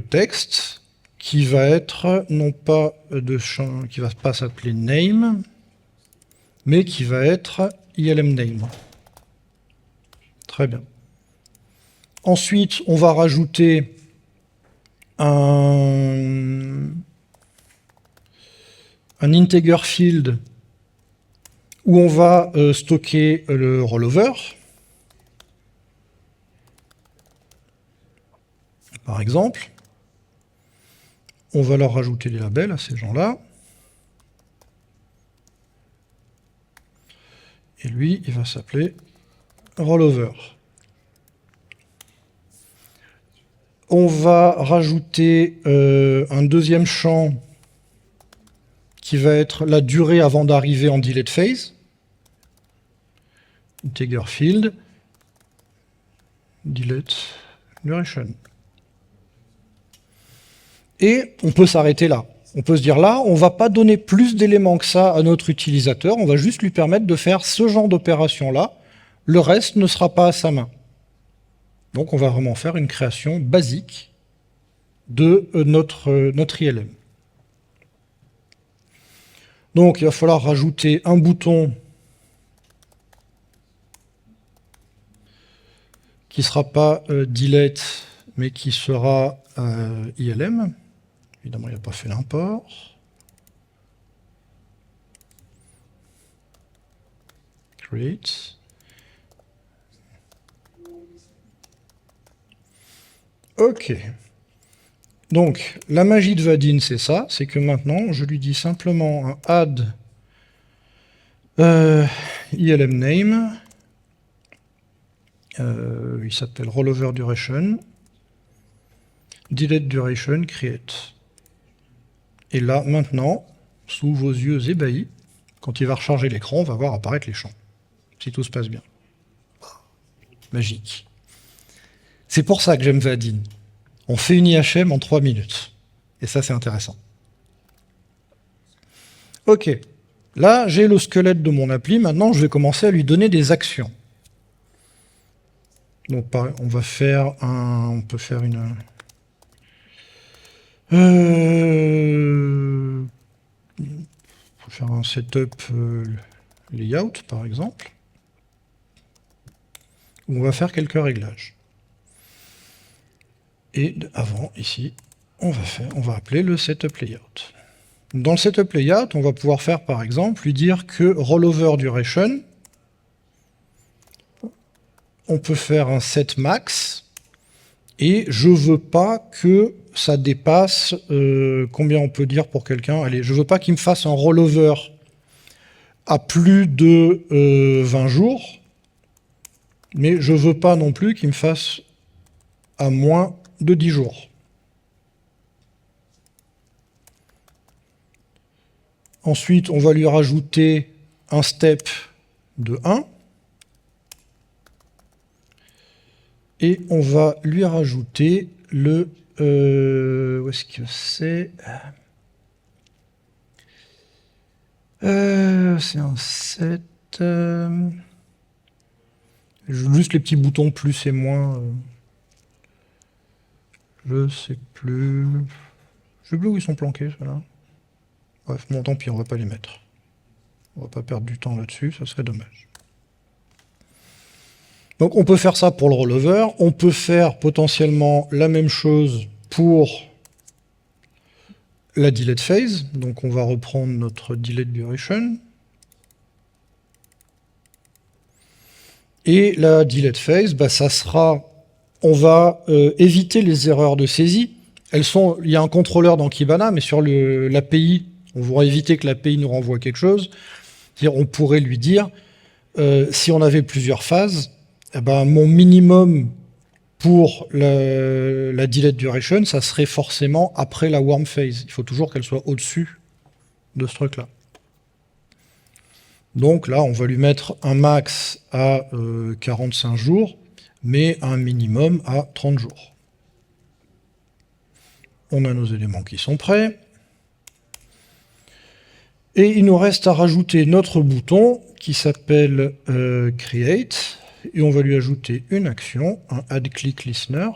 Speaker 1: texte qui va être non pas de champ, qui va pas s'appeler name, mais qui va être ILM name. Très bien. Ensuite, on va rajouter un integer field où on va stocker le rollover. Par exemple. On va leur rajouter des labels à ces gens-là. Et lui, il va s'appeler rollover. On va rajouter un deuxième champ qui va être la durée avant d'arriver en delete phase. Integer field, delete duration. Et on peut s'arrêter là. On peut se dire là, on ne va pas donner plus d'éléments que ça à notre utilisateur, on va juste lui permettre de faire ce genre d'opération-là. Le reste ne sera pas à sa main. Donc on va vraiment faire une création basique de notre ILM. Donc il va falloir rajouter un bouton qui ne sera pas delete, mais qui sera ILM. Évidemment, il n'a pas fait l'import. Create. OK. Donc, la magie de Vaadin, c'est ça. C'est que maintenant, je lui dis simplement un add ILM name. Il s'appelle rollover duration. Delete duration, create. Et là, maintenant, sous vos yeux ébahis, quand il va recharger l'écran, on va voir apparaître les champs. Si tout se passe bien. Magique. C'est pour ça que j'aime Vaadin. On fait une IHM en 3 minutes. Et ça, c'est intéressant. OK. Là, j'ai le squelette de mon appli. Maintenant, je vais commencer à lui donner des actions. Donc, on va faire un... On peut faire une... on peut faire un setup layout, par exemple. Où on va faire quelques réglages. Et avant, ici, on va appeler le setup layout. Dans le setup layout, on va pouvoir faire, par exemple, lui dire que rollover duration, on peut faire un set max, et je veux pas que ça dépasse, combien on peut dire pour quelqu'un, allez, je veux pas qu'il me fasse un rollover à plus de 20 jours, mais je veux pas non plus qu'il me fasse à moins de 10 jours. Ensuite, on va lui rajouter un step de 1. Et on va lui rajouter le... où est-ce que c'est c'est un set... juste les petits boutons plus et moins... je sais plus... Je sais plus où ils sont planqués, ceux-là. Bref, bon, tant pis, on va pas les mettre. On va pas perdre du temps là-dessus, ça serait dommage. Donc on peut faire ça pour le rollover, on peut faire potentiellement la même chose pour la delete phase. Donc on va reprendre notre delete duration. Et la delete phase, bah, ça sera, on va éviter les erreurs de saisie. Il y a un contrôleur dans Kibana, mais sur l'API, on va éviter que l'API nous renvoie quelque chose. C'est-à-dire, on pourrait lui dire, si on avait plusieurs phases, eh ben, mon minimum pour la delete duration, ça serait forcément après la warm phase. Il faut toujours qu'elle soit au-dessus de ce truc-là. Donc là, on va lui mettre un max à 45 jours, mais un minimum à 30 jours. On a nos éléments qui sont prêts. Et il nous reste à rajouter notre bouton qui s'appelle Create. Et on va lui ajouter une action, un Add Click Listener,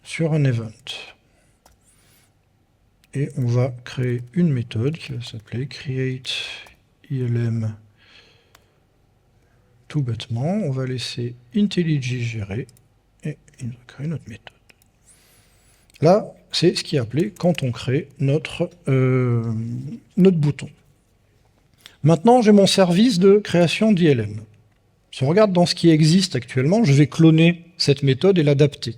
Speaker 1: sur un event. Et on va créer une méthode qui va s'appeler Create ILM tout bêtement. On va laisser IntelliJ gérer et il va créer notre méthode. Là, c'est ce qui est appelé quand on crée notre bouton. Maintenant, j'ai mon service de création d'ILM. Si on regarde dans ce qui existe actuellement, je vais cloner cette méthode et l'adapter.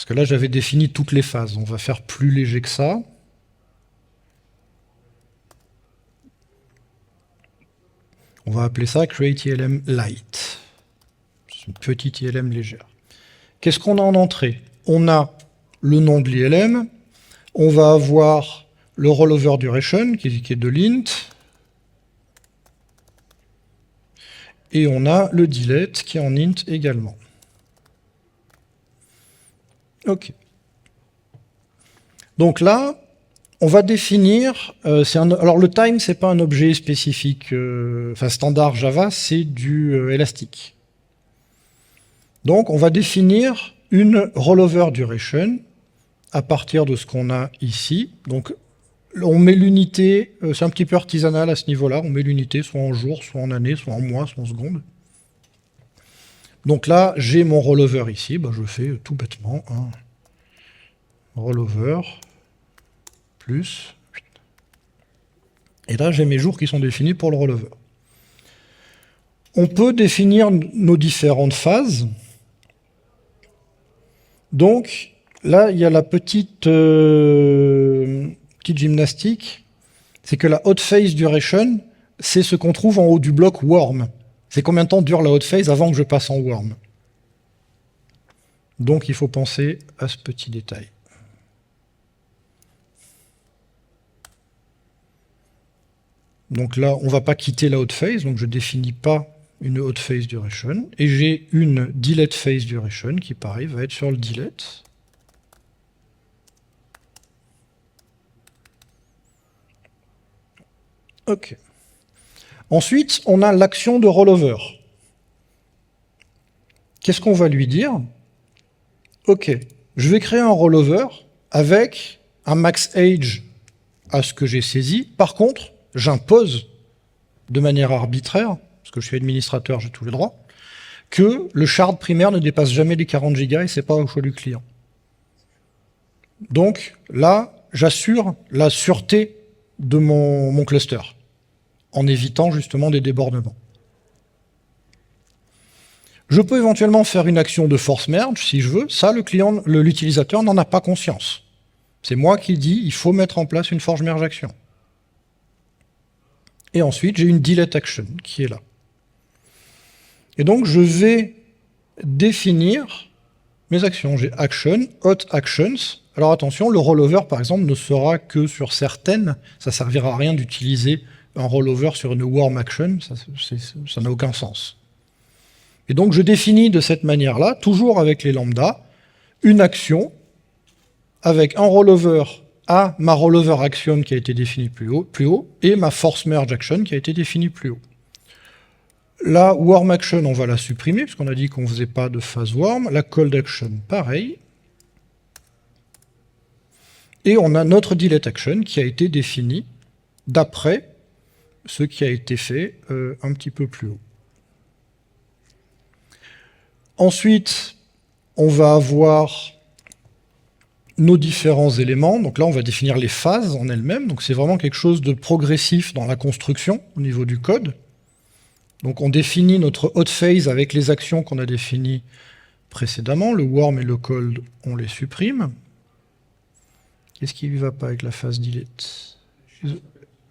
Speaker 1: Parce que là, j'avais défini toutes les phases. On va faire plus léger que ça. On va appeler ça Create ILM Light. C'est une petite ILM légère. Qu'est-ce qu'on a en entrée? On a le nom de l'ILM. On va avoir le rollover duration, qui est de l'int. Et on a le delete, qui est en int également. OK. Donc là, on va définir... alors le time, c'est pas un objet spécifique, standard Java, c'est du élastique. Donc on va définir une rollover duration à partir de ce qu'on a ici. Donc on met l'unité, c'est un petit peu artisanal à ce niveau-là, on met l'unité soit en jours, soit en années, soit en mois, soit en secondes. Donc là, j'ai mon rollover ici, je fais tout bêtement un rollover plus. Et là, j'ai mes jours qui sont définis pour le rollover. On peut définir nos différentes phases. Donc, là, il y a la petite gymnastique, c'est que la hot phase duration, c'est ce qu'on trouve en haut du bloc warm. C'est combien de temps dure la hot phase avant que je passe en warm. Donc, il faut penser à ce petit détail. Donc là, on ne va pas quitter la hot phase, donc je ne définis pas une hot phase duration. Et j'ai une delete phase duration qui, pareil, va être sur le delete. OK. Ensuite, on a l'action de rollover. Qu'est-ce qu'on va lui dire? OK, je vais créer un rollover avec un max age à ce que j'ai saisi. Par contre, j'impose de manière arbitraire, parce que je suis administrateur, j'ai tous les droits, que le shard primaire ne dépasse jamais les 40 Go et c'est pas au choix du client. Donc là, j'assure la sûreté de mon cluster, en évitant justement des débordements. Je peux éventuellement faire une action de force merge si je veux. Ça, l'utilisateur n'en a pas conscience. C'est moi qui dis il faut mettre en place une force merge action. Et ensuite, j'ai une delete action qui est là. Et donc, je vais définir mes actions. J'ai action, hot actions. Alors attention, le rollover, par exemple, ne sera que sur certaines. Ça ne servira à rien d'utiliser un rollover sur une warm action. Ça n'a aucun sens. Et donc, je définis de cette manière-là, toujours avec les lambdas, une action avec un rollover à ma rollover action qui a été définie plus haut, et ma force merge action qui a été définie plus haut. La warm action, on va la supprimer, puisqu'on a dit qu'on ne faisait pas de phase warm. La cold action, pareil. Et on a notre delete action qui a été définie d'après ce qui a été fait un petit peu plus haut. Ensuite, on va avoir nos différents éléments. Donc là, on va définir les phases en elles-mêmes. Donc c'est vraiment quelque chose de progressif dans la construction au niveau du code. Donc on définit notre hot phase avec les actions qu'on a définies précédemment. Le warm et le cold, on les supprime. Qu'est-ce qui ne va pas avec la phase delete?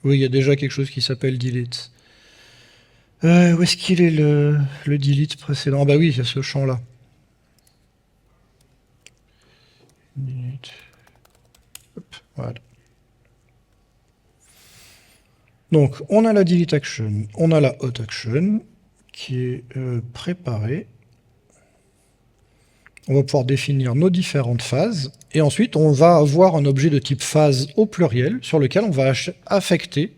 Speaker 1: Oui, il y a déjà quelque chose qui s'appelle delete. Où est-ce qu'il est le delete précédent? Ah bah oui, il y a ce champ-là. Voilà. Donc, on a la delete action, on a la hot action qui est préparée. On va pouvoir définir nos différentes phases. Et ensuite, on va avoir un objet de type phase au pluriel sur lequel on va affecter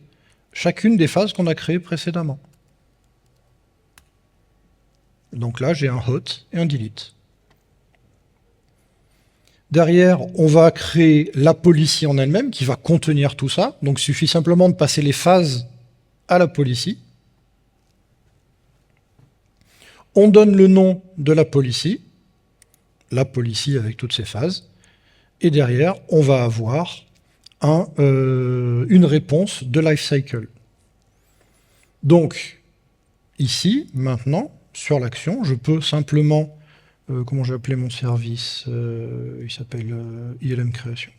Speaker 1: chacune des phases qu'on a créées précédemment. Donc là, j'ai un hot et un delete. Derrière, on va créer la policy en elle-même qui va contenir tout ça. Donc, il suffit simplement de passer les phases à la policy. On donne le nom de la policy avec toutes ses phases. Et derrière, on va avoir une réponse de lifecycle. Donc, ici, maintenant, sur l'action, je peux simplement comment j'ai appelé mon service, il s'appelle ILM Création.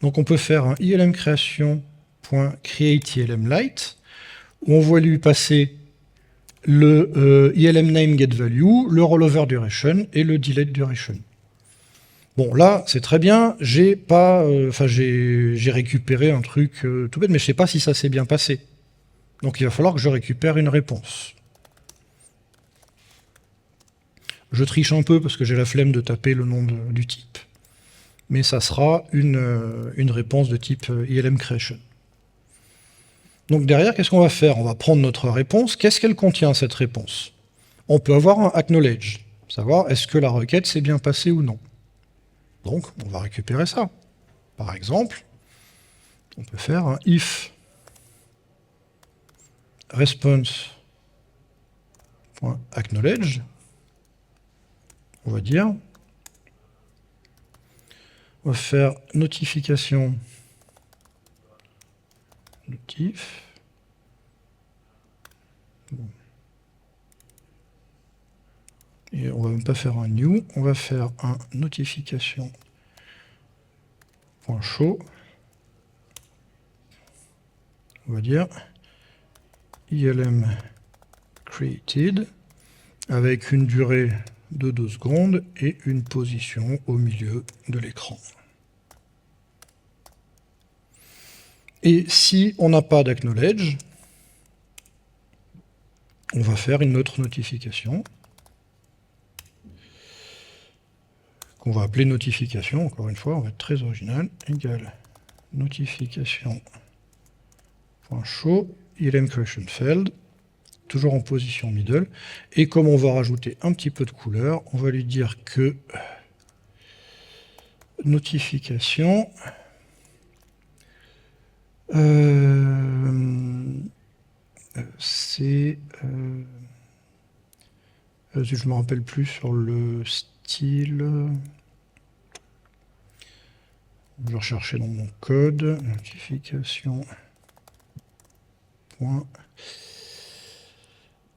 Speaker 1: Donc on peut faire un ILM Création.createILMLight, où on va lui passer le ILM name getValue, le rollover duration et le delete duration. Bon, là, c'est très bien, j'ai récupéré un truc tout bête, mais je ne sais pas si ça s'est bien passé. Donc il va falloir que je récupère une réponse. Je triche un peu parce que j'ai la flemme de taper le nom du type. Mais ça sera une réponse de type ILM Creation. Donc derrière, qu'est-ce qu'on va faire? On va prendre notre réponse. Qu'est-ce qu'elle contient, cette réponse? On peut avoir un acknowledge, savoir est-ce que la requête s'est bien passée ou non. Donc, on va récupérer ça. Par exemple, on peut faire un if response.acknowledge. On va dire, on va faire notification notif. Bon. Et on va même pas faire un new, on va faire un notification.show. On va dire ILM created avec une durée de 2 secondes et une position au milieu de l'écran. Et si on n'a pas d'acknowledge, on va faire une autre notification qu'on va appeler notification, encore une fois, on va être très original, égale notification.show ILM creation failed, toujours en position middle, et comme on va rajouter un petit peu de couleur, on va lui dire que notification c'est je me rappelle plus sur le style, je vais rechercher dans mon code notification point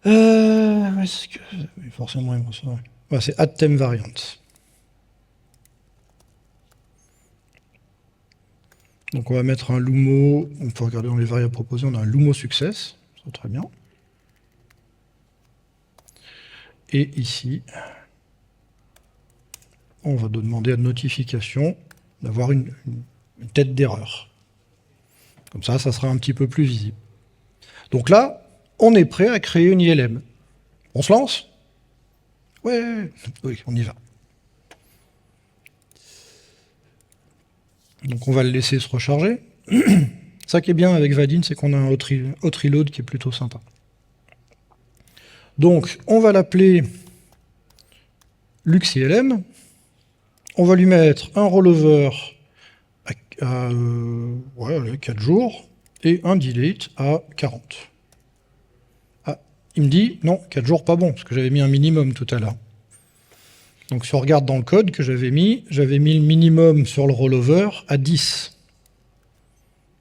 Speaker 1: est-ce que forcément ouais, c'est add theme variant. Donc on va mettre un Lumo, on peut regarder dans les variables proposées, on a un Lumo success, c'est très bien. Et ici, on va demander à notification d'avoir une tête d'erreur. Comme ça, ça sera un petit peu plus visible. Donc là, on est prêt à créer une ILM. On se lance? Ouais, oui, on y va. Donc on va le laisser se recharger. Ça qui est bien avec Vaadin, c'est qu'on a un hot reload qui est plutôt sympa. Donc on va l'appeler LuxILM. On va lui mettre un rollover à 4 jours et un delete à 40. Ah, il me dit, non, 4 jours pas bon, parce que j'avais mis un minimum tout à l'heure. Donc si on regarde dans le code que j'avais mis le minimum sur le rollover à 10.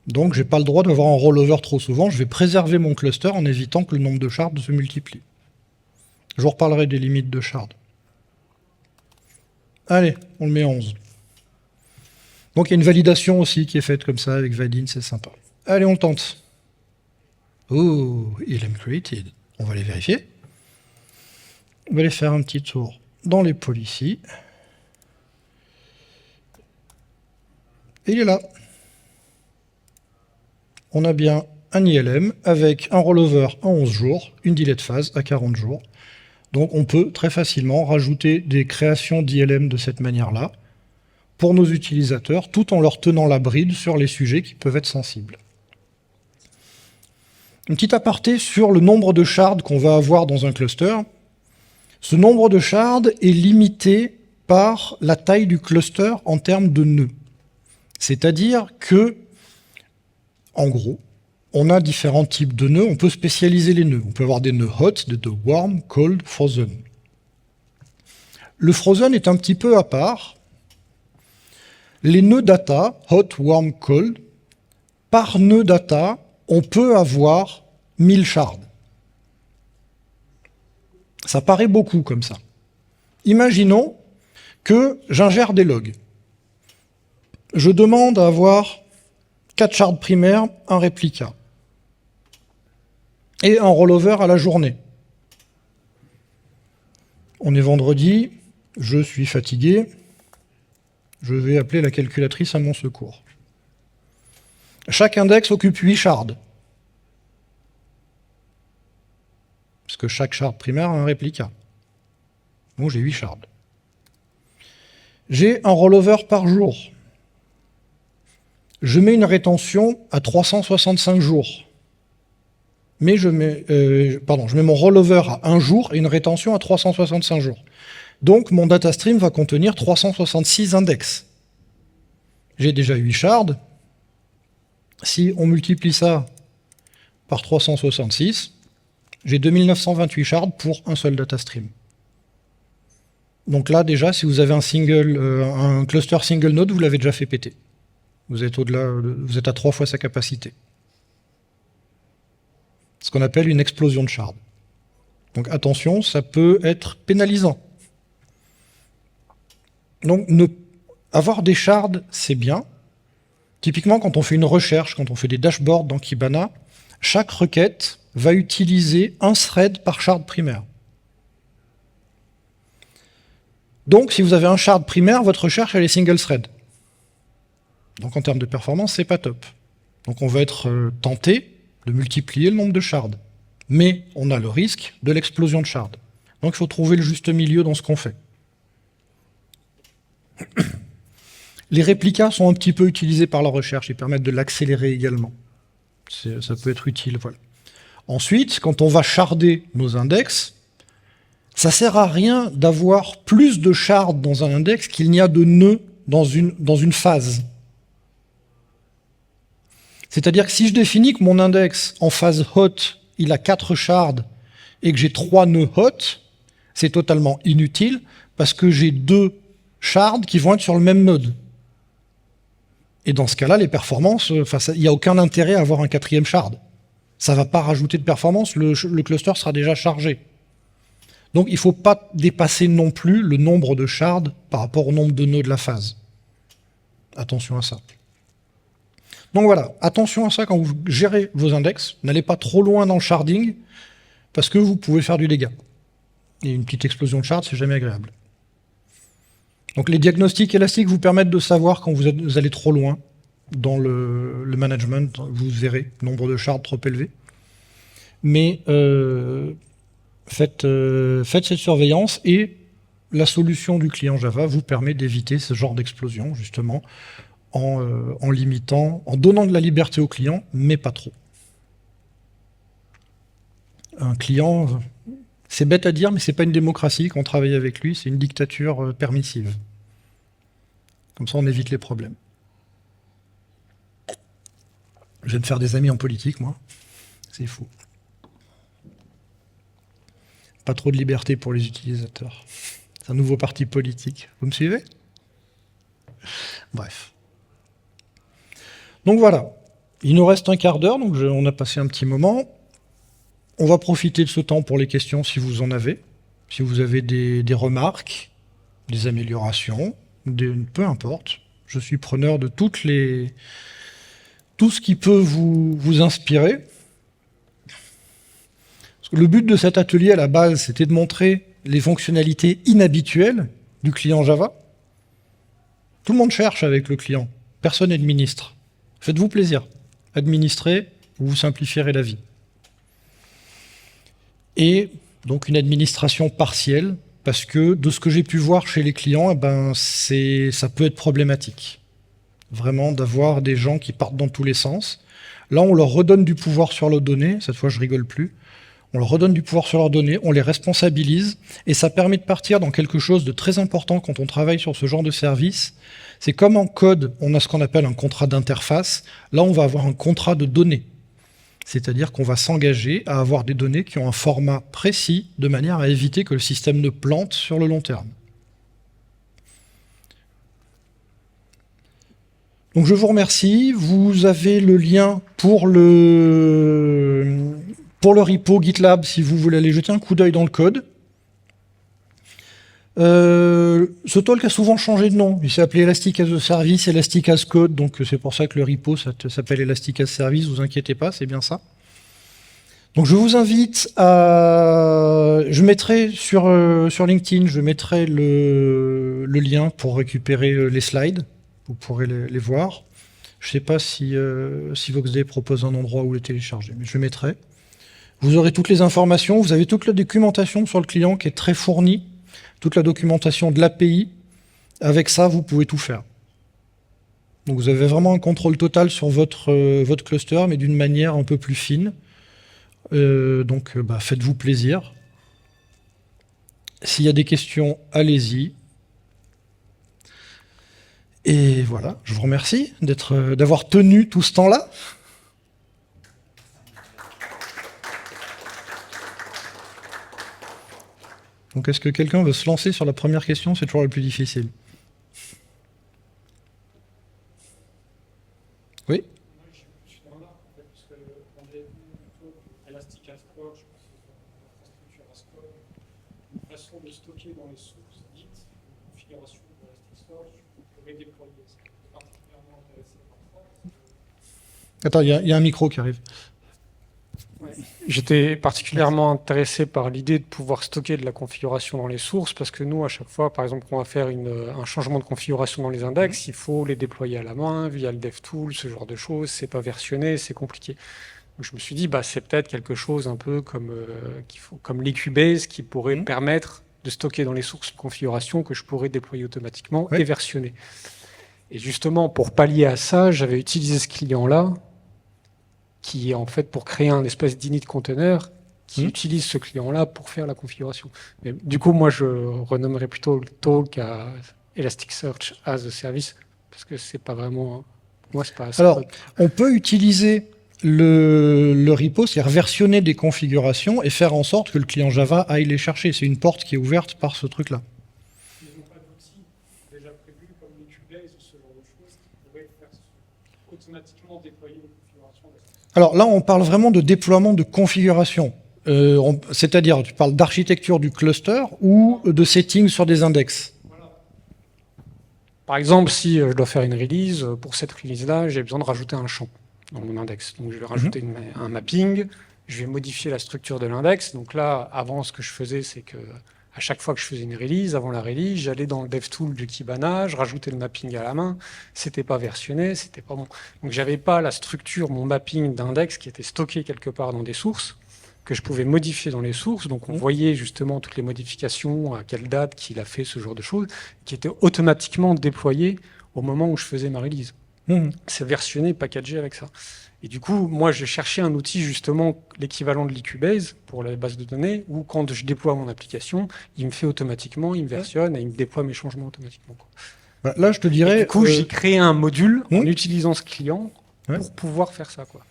Speaker 1: Donc j'ai pas le droit d'avoir un rollover trop souvent, je vais préserver mon cluster en évitant que le nombre de shards se multiplie. Je vous reparlerai des limites de shards. Allez, on le met à 11. Donc il y a une validation aussi qui est faite comme ça avec Vaadin, c'est sympa. Allez, on le tente. Oh, ILM created. On va les vérifier. On va aller faire un petit tour dans les policies. Et il est là. On a bien un ILM avec un rollover à 11 jours, une delete phase à 40 jours. Donc on peut très facilement rajouter des créations d'ILM de cette manière-là pour nos utilisateurs, tout en leur tenant la bride sur les sujets qui peuvent être sensibles. Une petite aparté sur le nombre de shards qu'on va avoir dans un cluster. Ce nombre de shards est limité par la taille du cluster en termes de nœuds. C'est-à-dire que, en gros, on a différents types de nœuds, on peut spécialiser les nœuds. On peut avoir des nœuds hot, des nœuds warm, cold, frozen. Le frozen est un petit peu à part. Les nœuds data, hot, warm, cold, par nœud data, on peut avoir 1000 shards. Ça paraît beaucoup comme ça. Imaginons que j'ingère des logs. Je demande à avoir 4 shards primaires, un réplica et un rollover à la journée. On est vendredi, je suis fatigué, je vais appeler la calculatrice à mon secours. Chaque index occupe 8 shards. Parce que chaque shard primaire a un réplica. Donc j'ai 8 shards. J'ai un rollover par jour. Je mets une rétention à 365 jours. Mais je mets mon rollover à 1 jour et une rétention à 365 jours. Donc mon data stream va contenir 366 index. J'ai déjà 8 shards. Si on multiplie ça par 366, j'ai 2928 shards pour un seul data stream. Donc là, déjà, si vous avez un cluster single node, vous l'avez déjà fait péter. Vous êtes vous êtes à 3 fois sa capacité. Ce qu'on appelle une explosion de shards. Donc attention, ça peut être pénalisant. Donc avoir des shards, c'est bien. Typiquement, quand on fait une recherche, quand on fait des dashboards dans Kibana, chaque requête va utiliser un thread par shard primaire. Donc, si vous avez un shard primaire, votre recherche, elle est single thread. Donc, en termes de performance, c'est pas top. Donc, on va être tenté de multiplier le nombre de shards. Mais on a le risque de l'explosion de shards. Donc, il faut trouver le juste milieu dans ce qu'on fait. Les réplicas sont un petit peu utilisés par la recherche. Ils permettent de l'accélérer également. Ça peut être utile, voilà. Ensuite, quand on va sharder nos index, ça sert à rien d'avoir plus de shards dans un index qu'il n'y a de nœuds dans une phase. C'est-à-dire que si je définis que mon index en phase hot, il a 4 shards et que j'ai 3 nœuds hot, c'est totalement inutile parce que j'ai 2 shards qui vont être sur le même node. Et dans ce cas-là, les performances, il n'y a aucun intérêt à avoir un 4e shard. Ça ne va pas rajouter de performance, le cluster sera déjà chargé. Donc il ne faut pas dépasser non plus le nombre de shards par rapport au nombre de nœuds de la phase. Attention à ça. Donc voilà, attention à ça quand vous gérez vos index. N'allez pas trop loin dans le sharding, parce que vous pouvez faire du dégât. Et une petite explosion de shards, c'est jamais agréable. Donc les diagnostics élastiques vous permettent de savoir quand vous allez trop loin dans le management. Vous verrez nombre de shards trop élevé. Mais faites cette surveillance et la solution du client Java vous permet d'éviter ce genre d'explosion, justement, en limitant, en donnant de la liberté au client, mais pas trop. Un client, c'est bête à dire, mais c'est pas une démocratie quand on travaille avec lui, c'est une dictature permissive. Comme ça, on évite les problèmes. Je vais me faire des amis en politique, moi. C'est fou. Pas trop de liberté pour les utilisateurs. C'est un nouveau parti politique. Vous me suivez? Bref. Donc voilà. Il nous reste un quart d'heure, donc on a passé un petit moment. On va profiter de ce temps pour les questions si vous en avez. Si vous avez des remarques, des améliorations, peu importe. Je suis preneur de tout ce qui peut vous inspirer. Parce que le but de cet atelier à la base, c'était de montrer les fonctionnalités inhabituelles du client Java. Tout le monde cherche avec le client. Personne n'administre. Faites-vous plaisir. Administrez, vous simplifierez la vie. Et donc une administration partielle, parce que de ce que j'ai pu voir chez les clients, ça peut être problématique. Vraiment d'avoir des gens qui partent dans tous les sens. Là, on leur redonne du pouvoir sur leurs données. Cette fois, je rigole plus. On leur redonne du pouvoir sur leurs données, on les responsabilise, et ça permet de partir dans quelque chose de très important quand on travaille sur ce genre de service. C'est comme en code, on a ce qu'on appelle un contrat d'interface. Là, on va avoir un contrat de données. C'est-à-dire qu'on va s'engager à avoir des données qui ont un format précis, de manière à éviter que le système ne plante sur le long terme. Donc je vous remercie. Vous avez le lien pour le repo GitLab si vous voulez aller jeter un coup d'œil dans le code. Ce talk a souvent changé de nom. Il s'est appelé Elastic as a Service, Elastic as Code, donc c'est pour ça que le repo s'appelle Elastic as Service, vous inquiétez pas, c'est bien ça. Donc je vous invite à... Je mettrai sur LinkedIn, je mettrai le lien pour récupérer les slides, vous pourrez les voir. Je ne sais pas si Voxday propose un endroit où les télécharger, mais je mettrai. Vous aurez toutes les informations, vous avez toute la documentation sur le client qui est très fournie, toute la documentation de l'API. Avec ça, vous pouvez tout faire. Donc vous avez vraiment un contrôle total sur votre cluster, mais d'une manière un peu plus fine. Donc faites-vous plaisir. S'il y a des questions, allez-y. Et voilà, je vous remercie d'avoir tenu tout ce temps-là. Donc est-ce que quelqu'un veut se lancer sur la première question? C'est toujours le plus difficile. Oui?
Speaker 2: Moi, je suis dans l'arc, en fait, parce que on avait vu plutôt Elastic as Code, je pense que c'est l'infrastructure as code, une façon de stocker dans les sources Git, une configuration de Elasticsearch, vous pouvez déployer. C'est particulièrement intéressé par ça.
Speaker 1: Attends, il y a un micro qui arrive.
Speaker 2: J'étais particulièrement intéressé par l'idée de pouvoir stocker de la configuration dans les sources parce que nous, à chaque fois, par exemple, qu'on va faire un changement de configuration dans les index, il faut les déployer à la main via le DevTool, ce genre de choses. C'est pas versionné, c'est compliqué. Donc, je me suis dit, c'est peut-être quelque chose un peu comme l'EQBase qui pourrait me permettre de stocker dans les sources de configuration que je pourrais déployer automatiquement et versionner. Et justement, pour pallier à ça, j'avais utilisé ce client-là qui est en fait pour créer un espèce d'init container qui utilise ce client-là pour faire la configuration. Mais du coup, moi, je renommerais plutôt le talk à Elasticsearch as a Service, parce que c'est pas vraiment... Moi, c'est pas...
Speaker 1: Alors, on peut utiliser le repo, c'est-à-dire versionner des configurations et faire en sorte que le client Java aille les chercher. C'est une porte qui est ouverte par ce truc-là.
Speaker 2: Ils n'ont pas d'outils déjà prévus comme l'EQBase ou ce genre de choses qui pourraient faire automatiquement déployer les configurations.
Speaker 1: Alors là, on parle vraiment de déploiement de configuration. C'est-à-dire, tu parles d'architecture du cluster ou de settings sur des index.
Speaker 2: Voilà. Par exemple, si je dois faire une release, pour cette release-là, j'ai besoin de rajouter un champ dans mon index. Donc je vais rajouter un mapping, je vais modifier la structure de l'index. Donc là, avant, ce que je faisais, c'est que à chaque fois que je faisais une release, avant la release, j'allais dans le DevTool du Kibana, je rajoutais le mapping à la main, c'était pas versionné, c'était pas bon. Donc j'avais pas la structure, mon mapping d'index qui était stocké quelque part dans des sources, que je pouvais modifier dans les sources. Donc on voyait justement toutes les modifications, à quelle date qu'il a fait, ce genre de choses, qui étaient automatiquement déployées au moment où je faisais ma release. C'est versionné, packagé avec ça. Et du coup, moi, je cherchais un outil, justement, l'équivalent de l'EQBase pour la base de données, où quand je déploie mon application, il me fait automatiquement, il me versionne et il me déploie mes changements automatiquement.
Speaker 1: Là, je te dirais...
Speaker 2: Et du coup, j'ai créé un module en utilisant ce client pour pouvoir faire ça, quoi.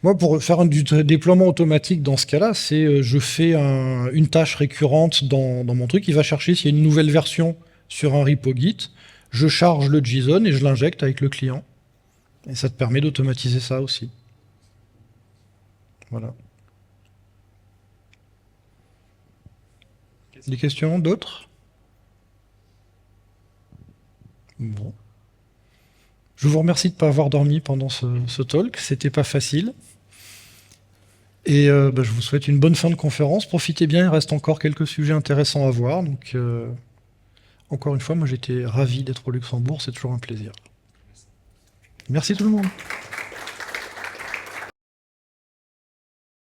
Speaker 1: Moi, pour faire du déploiement automatique dans ce cas-là, c'est je fais une tâche récurrente dans mon truc. Il va chercher s'il y a une nouvelle version sur un repo Git. Je charge le JSON et je l'injecte avec le client. Et ça te permet d'automatiser ça aussi. Voilà. Des questions, d'autres? Bon. Je vous remercie de ne pas avoir dormi pendant ce talk. C'était pas facile. Et je vous souhaite une bonne fin de conférence. Profitez bien, il reste encore quelques sujets intéressants à voir. Donc, encore une fois, moi j'étais ravi d'être au Luxembourg, c'est toujours un plaisir. Merci tout le monde.